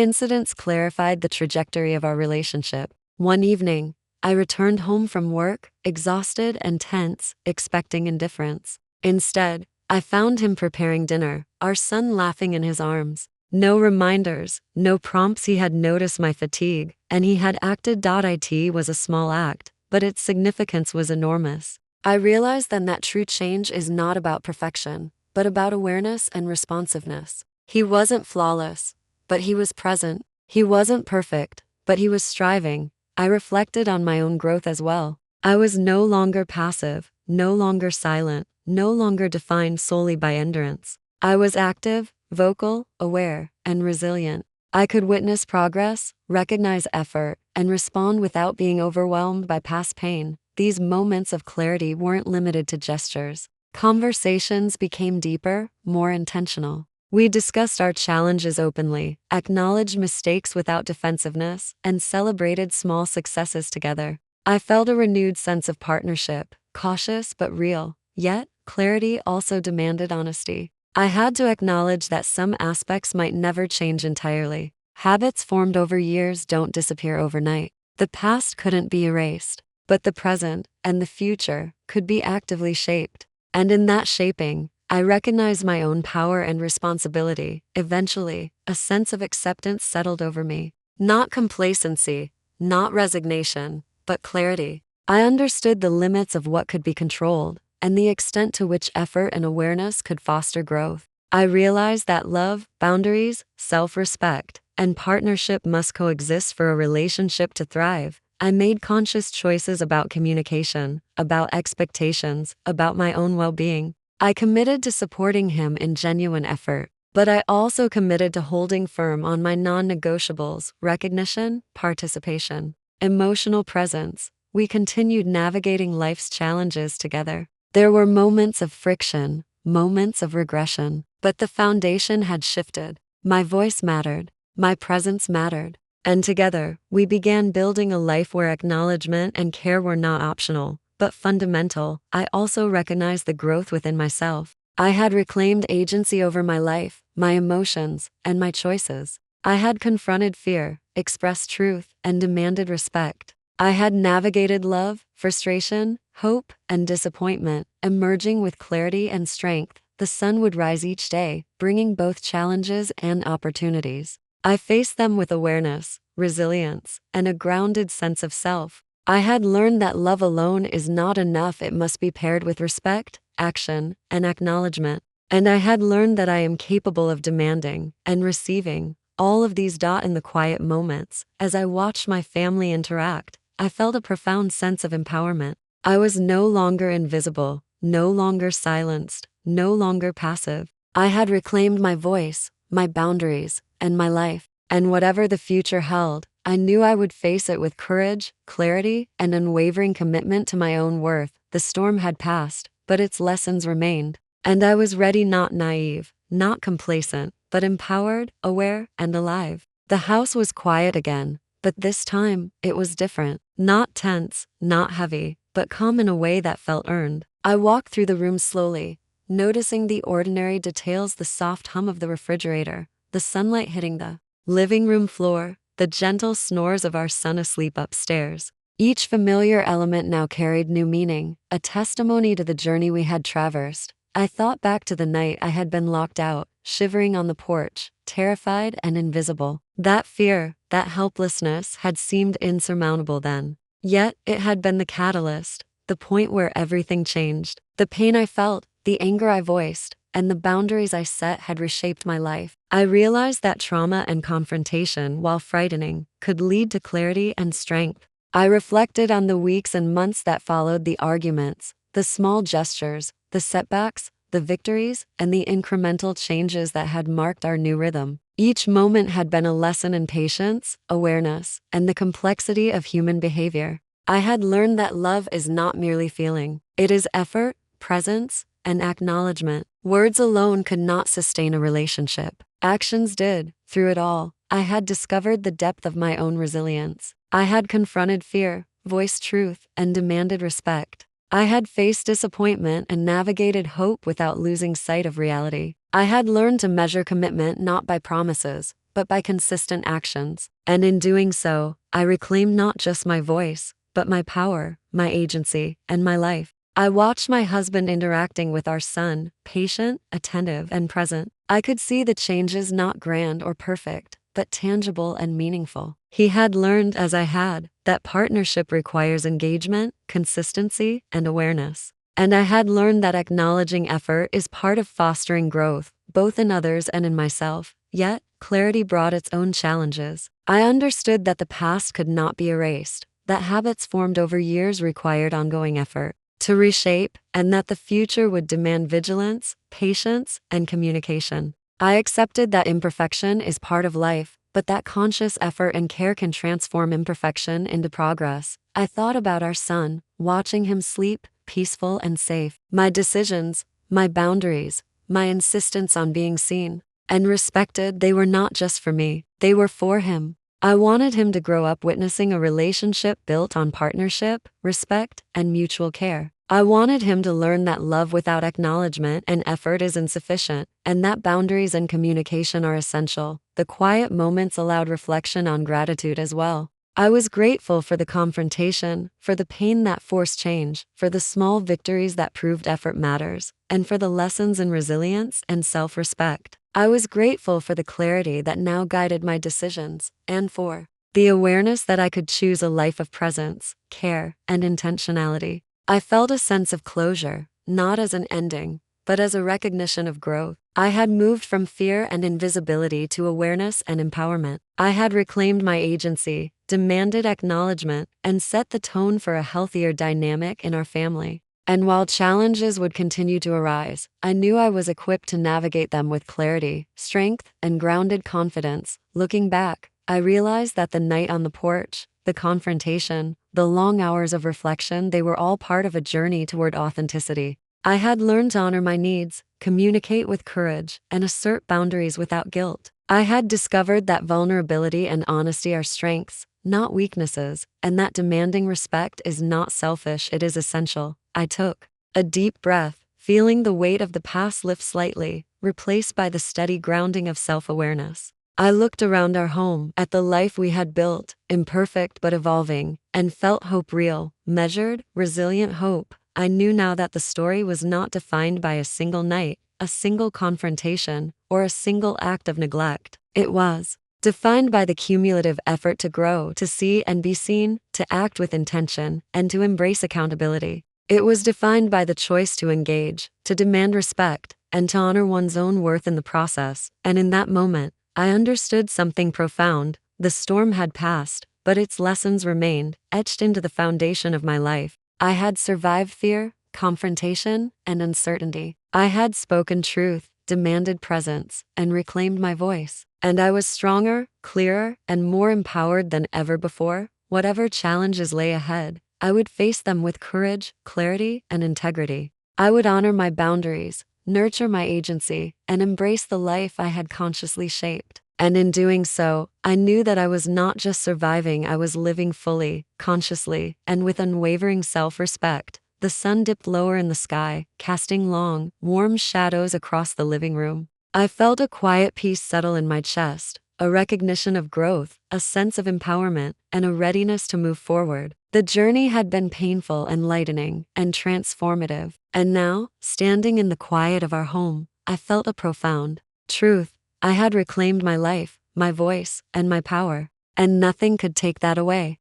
incidents clarified the trajectory of our relationship. One evening, I returned home from work, exhausted and tense, expecting indifference. Instead, I found him preparing dinner, our son laughing in his arms. No reminders, no prompts. He had noticed my fatigue, and he had acted. It was a small act, but its significance was enormous. I realized then that true change is not about perfection, but about awareness and responsiveness. He wasn't flawless, but he was present. He wasn't perfect, but he was striving. I reflected on my own growth as well. I was no longer passive, no longer silent, no longer defined solely by endurance. I was active, vocal, aware, and resilient. I could witness progress, recognize effort, and respond without being overwhelmed by past pain. These moments of clarity weren't limited to gestures. Conversations became deeper, more intentional. We discussed our challenges openly, acknowledged mistakes without defensiveness, and celebrated small successes together. I felt a renewed sense of partnership, cautious but real. Yet, clarity also demanded honesty. I had to acknowledge that some aspects might never change entirely. Habits formed over years don't disappear overnight. The past couldn't be erased, but the present and the future could be actively shaped. And in that shaping, I recognized my own power and responsibility. Eventually, a sense of acceptance settled over me. Not complacency, not resignation, but clarity. I understood the limits of what could be controlled, and the extent to which effort and awareness could foster growth. I realized that love, boundaries, self-respect, and partnership must coexist for a relationship to thrive. I made conscious choices about communication, about expectations, about my own well-being. I committed to supporting him in genuine effort, but I also committed to holding firm on my non-negotiables: recognition, participation, emotional presence. We continued navigating life's challenges together. There were moments of friction, moments of regression, but the foundation had shifted. My voice mattered, my presence mattered, and together, we began building a life where acknowledgement and care were not optional, but fundamental. I also recognized the growth within myself. I had reclaimed agency over my life, my emotions, and my choices. I had confronted fear, expressed truth, and demanded respect. I had navigated love, frustration, hope, and disappointment, emerging with clarity and strength. the sun would rise each day, bringing both challenges and opportunities. I faced them with awareness, resilience, and a grounded sense of self. I had learned that love alone is not enough, it must be paired with respect, action, and acknowledgement. And I had learned that I am capable of demanding and receiving all of these. In the quiet moments, as I watched my family interact, I felt a profound sense of empowerment. I was no longer invisible, no longer silenced, no longer passive. I had reclaimed my voice, my boundaries, and my life. And whatever the future held, I knew I would face it with courage, clarity, and unwavering commitment to my own worth. The storm had passed, but its lessons remained. And I was ready, not naive, not complacent, but empowered, aware, and alive. The house was quiet again, but this time, it was different. Not tense, not heavy, but calm in a way that felt earned. I walked through the room slowly, noticing the ordinary details: the soft hum of the refrigerator, the sunlight hitting the living room floor, the gentle snores of our son asleep upstairs. Each familiar element now carried new meaning, a testimony to the journey we had traversed. I thought back to the night I had been locked out, shivering on the porch, terrified and invisible. That fear, that helplessness had seemed insurmountable then. Yet, it had been the catalyst, the point where everything changed. The pain I felt, the anger I voiced, and the boundaries I set had reshaped my life. I realized that trauma and confrontation, while frightening, could lead to clarity and strength. I reflected on the weeks and months that followed: the arguments, the small gestures, the setbacks, the victories, and the incremental changes that had marked our new rhythm. Each moment had been a lesson in patience, awareness, and the complexity of human behavior. I had learned that love is not merely feeling. It is effort, presence, and acknowledgement. Words alone could not sustain a relationship. Actions did. Through it all, I had discovered the depth of my own resilience. I had confronted fear, voiced truth, and demanded respect. I had faced disappointment and navigated hope without losing sight of reality. I had learned to measure commitment not by promises, but by consistent actions. And in doing so, I reclaimed not just my voice, but my power, my agency, and my life. I watched my husband interacting with our son, patient, attentive, and present. I could see the changes, not grand or perfect, but tangible and meaningful. He had learned, as I had, that partnership requires engagement, consistency, and awareness. And I had learned that acknowledging effort is part of fostering growth, both in others and in myself. Yet, clarity brought its own challenges. I understood that the past could not be erased, that habits formed over years required ongoing effort to reshape, and that the future would demand vigilance, patience, and communication. I accepted that imperfection is part of life, but that conscious effort and care can transform imperfection into progress. I thought about our son, watching him sleep, peaceful and safe. My decisions, my boundaries, my insistence on being seen and respected, they were not just for me, they were for him. I wanted him to grow up witnessing a relationship built on partnership, respect, and mutual care. I wanted him to learn that love without acknowledgement and effort is insufficient, and that boundaries and communication are essential. The quiet moments allowed reflection on gratitude as well. I was grateful for the confrontation, for the pain that forced change, for the small victories that proved effort matters, and for the lessons in resilience and self-respect. I was grateful for the clarity that now guided my decisions, and for the awareness that I could choose a life of presence, care, and intentionality. I felt a sense of closure, not as an ending, but as a recognition of growth. I had moved from fear and invisibility to awareness and empowerment. I had reclaimed my agency, demanded acknowledgement, and set the tone for a healthier dynamic in our family. And while challenges would continue to arise, I knew I was equipped to navigate them with clarity, strength, and grounded confidence. Looking back, I realized that the night on the porch, the confrontation, the long hours of reflection, they were all part of a journey toward authenticity. I had learned to honor my needs, communicate with courage, and assert boundaries without guilt. I had discovered that vulnerability and honesty are strengths, not weaknesses, and that demanding respect is not selfish, it is essential. I took a deep breath, feeling the weight of the past lift slightly, replaced by the steady grounding of self-awareness. I looked around our home, at the life we had built, imperfect but evolving, and felt hope, real, measured, resilient hope. I knew now that the story was not defined by a single night, a single confrontation, or a single act of neglect. It was defined by the cumulative effort to grow, to see and be seen, to act with intention, and to embrace accountability. It was defined by the choice to engage, to demand respect, and to honor one's own worth in the process. And in that moment, I understood something profound. The storm had passed, but its lessons remained, etched into the foundation of my life. I had survived fear, confrontation, and uncertainty. I had spoken truth, demanded presence, and reclaimed my voice. And I was stronger, clearer, and more empowered than ever before. Whatever challenges lay ahead, I would face them with courage, clarity, and integrity. I would honor my boundaries, nurture my agency, and embrace the life I had consciously shaped. And in doing so, I knew that I was not just surviving, I was living fully, consciously, and with unwavering self-respect. The sun dipped lower in the sky, casting long, warm shadows across the living room. I felt a quiet peace settle in my chest, a recognition of growth, a sense of empowerment, and a readiness to move forward. The journey had been painful, enlightening, and transformative. And now, standing in the quiet of our home, I felt a profound truth. I had reclaimed my life, my voice, and my power, and nothing could take that away.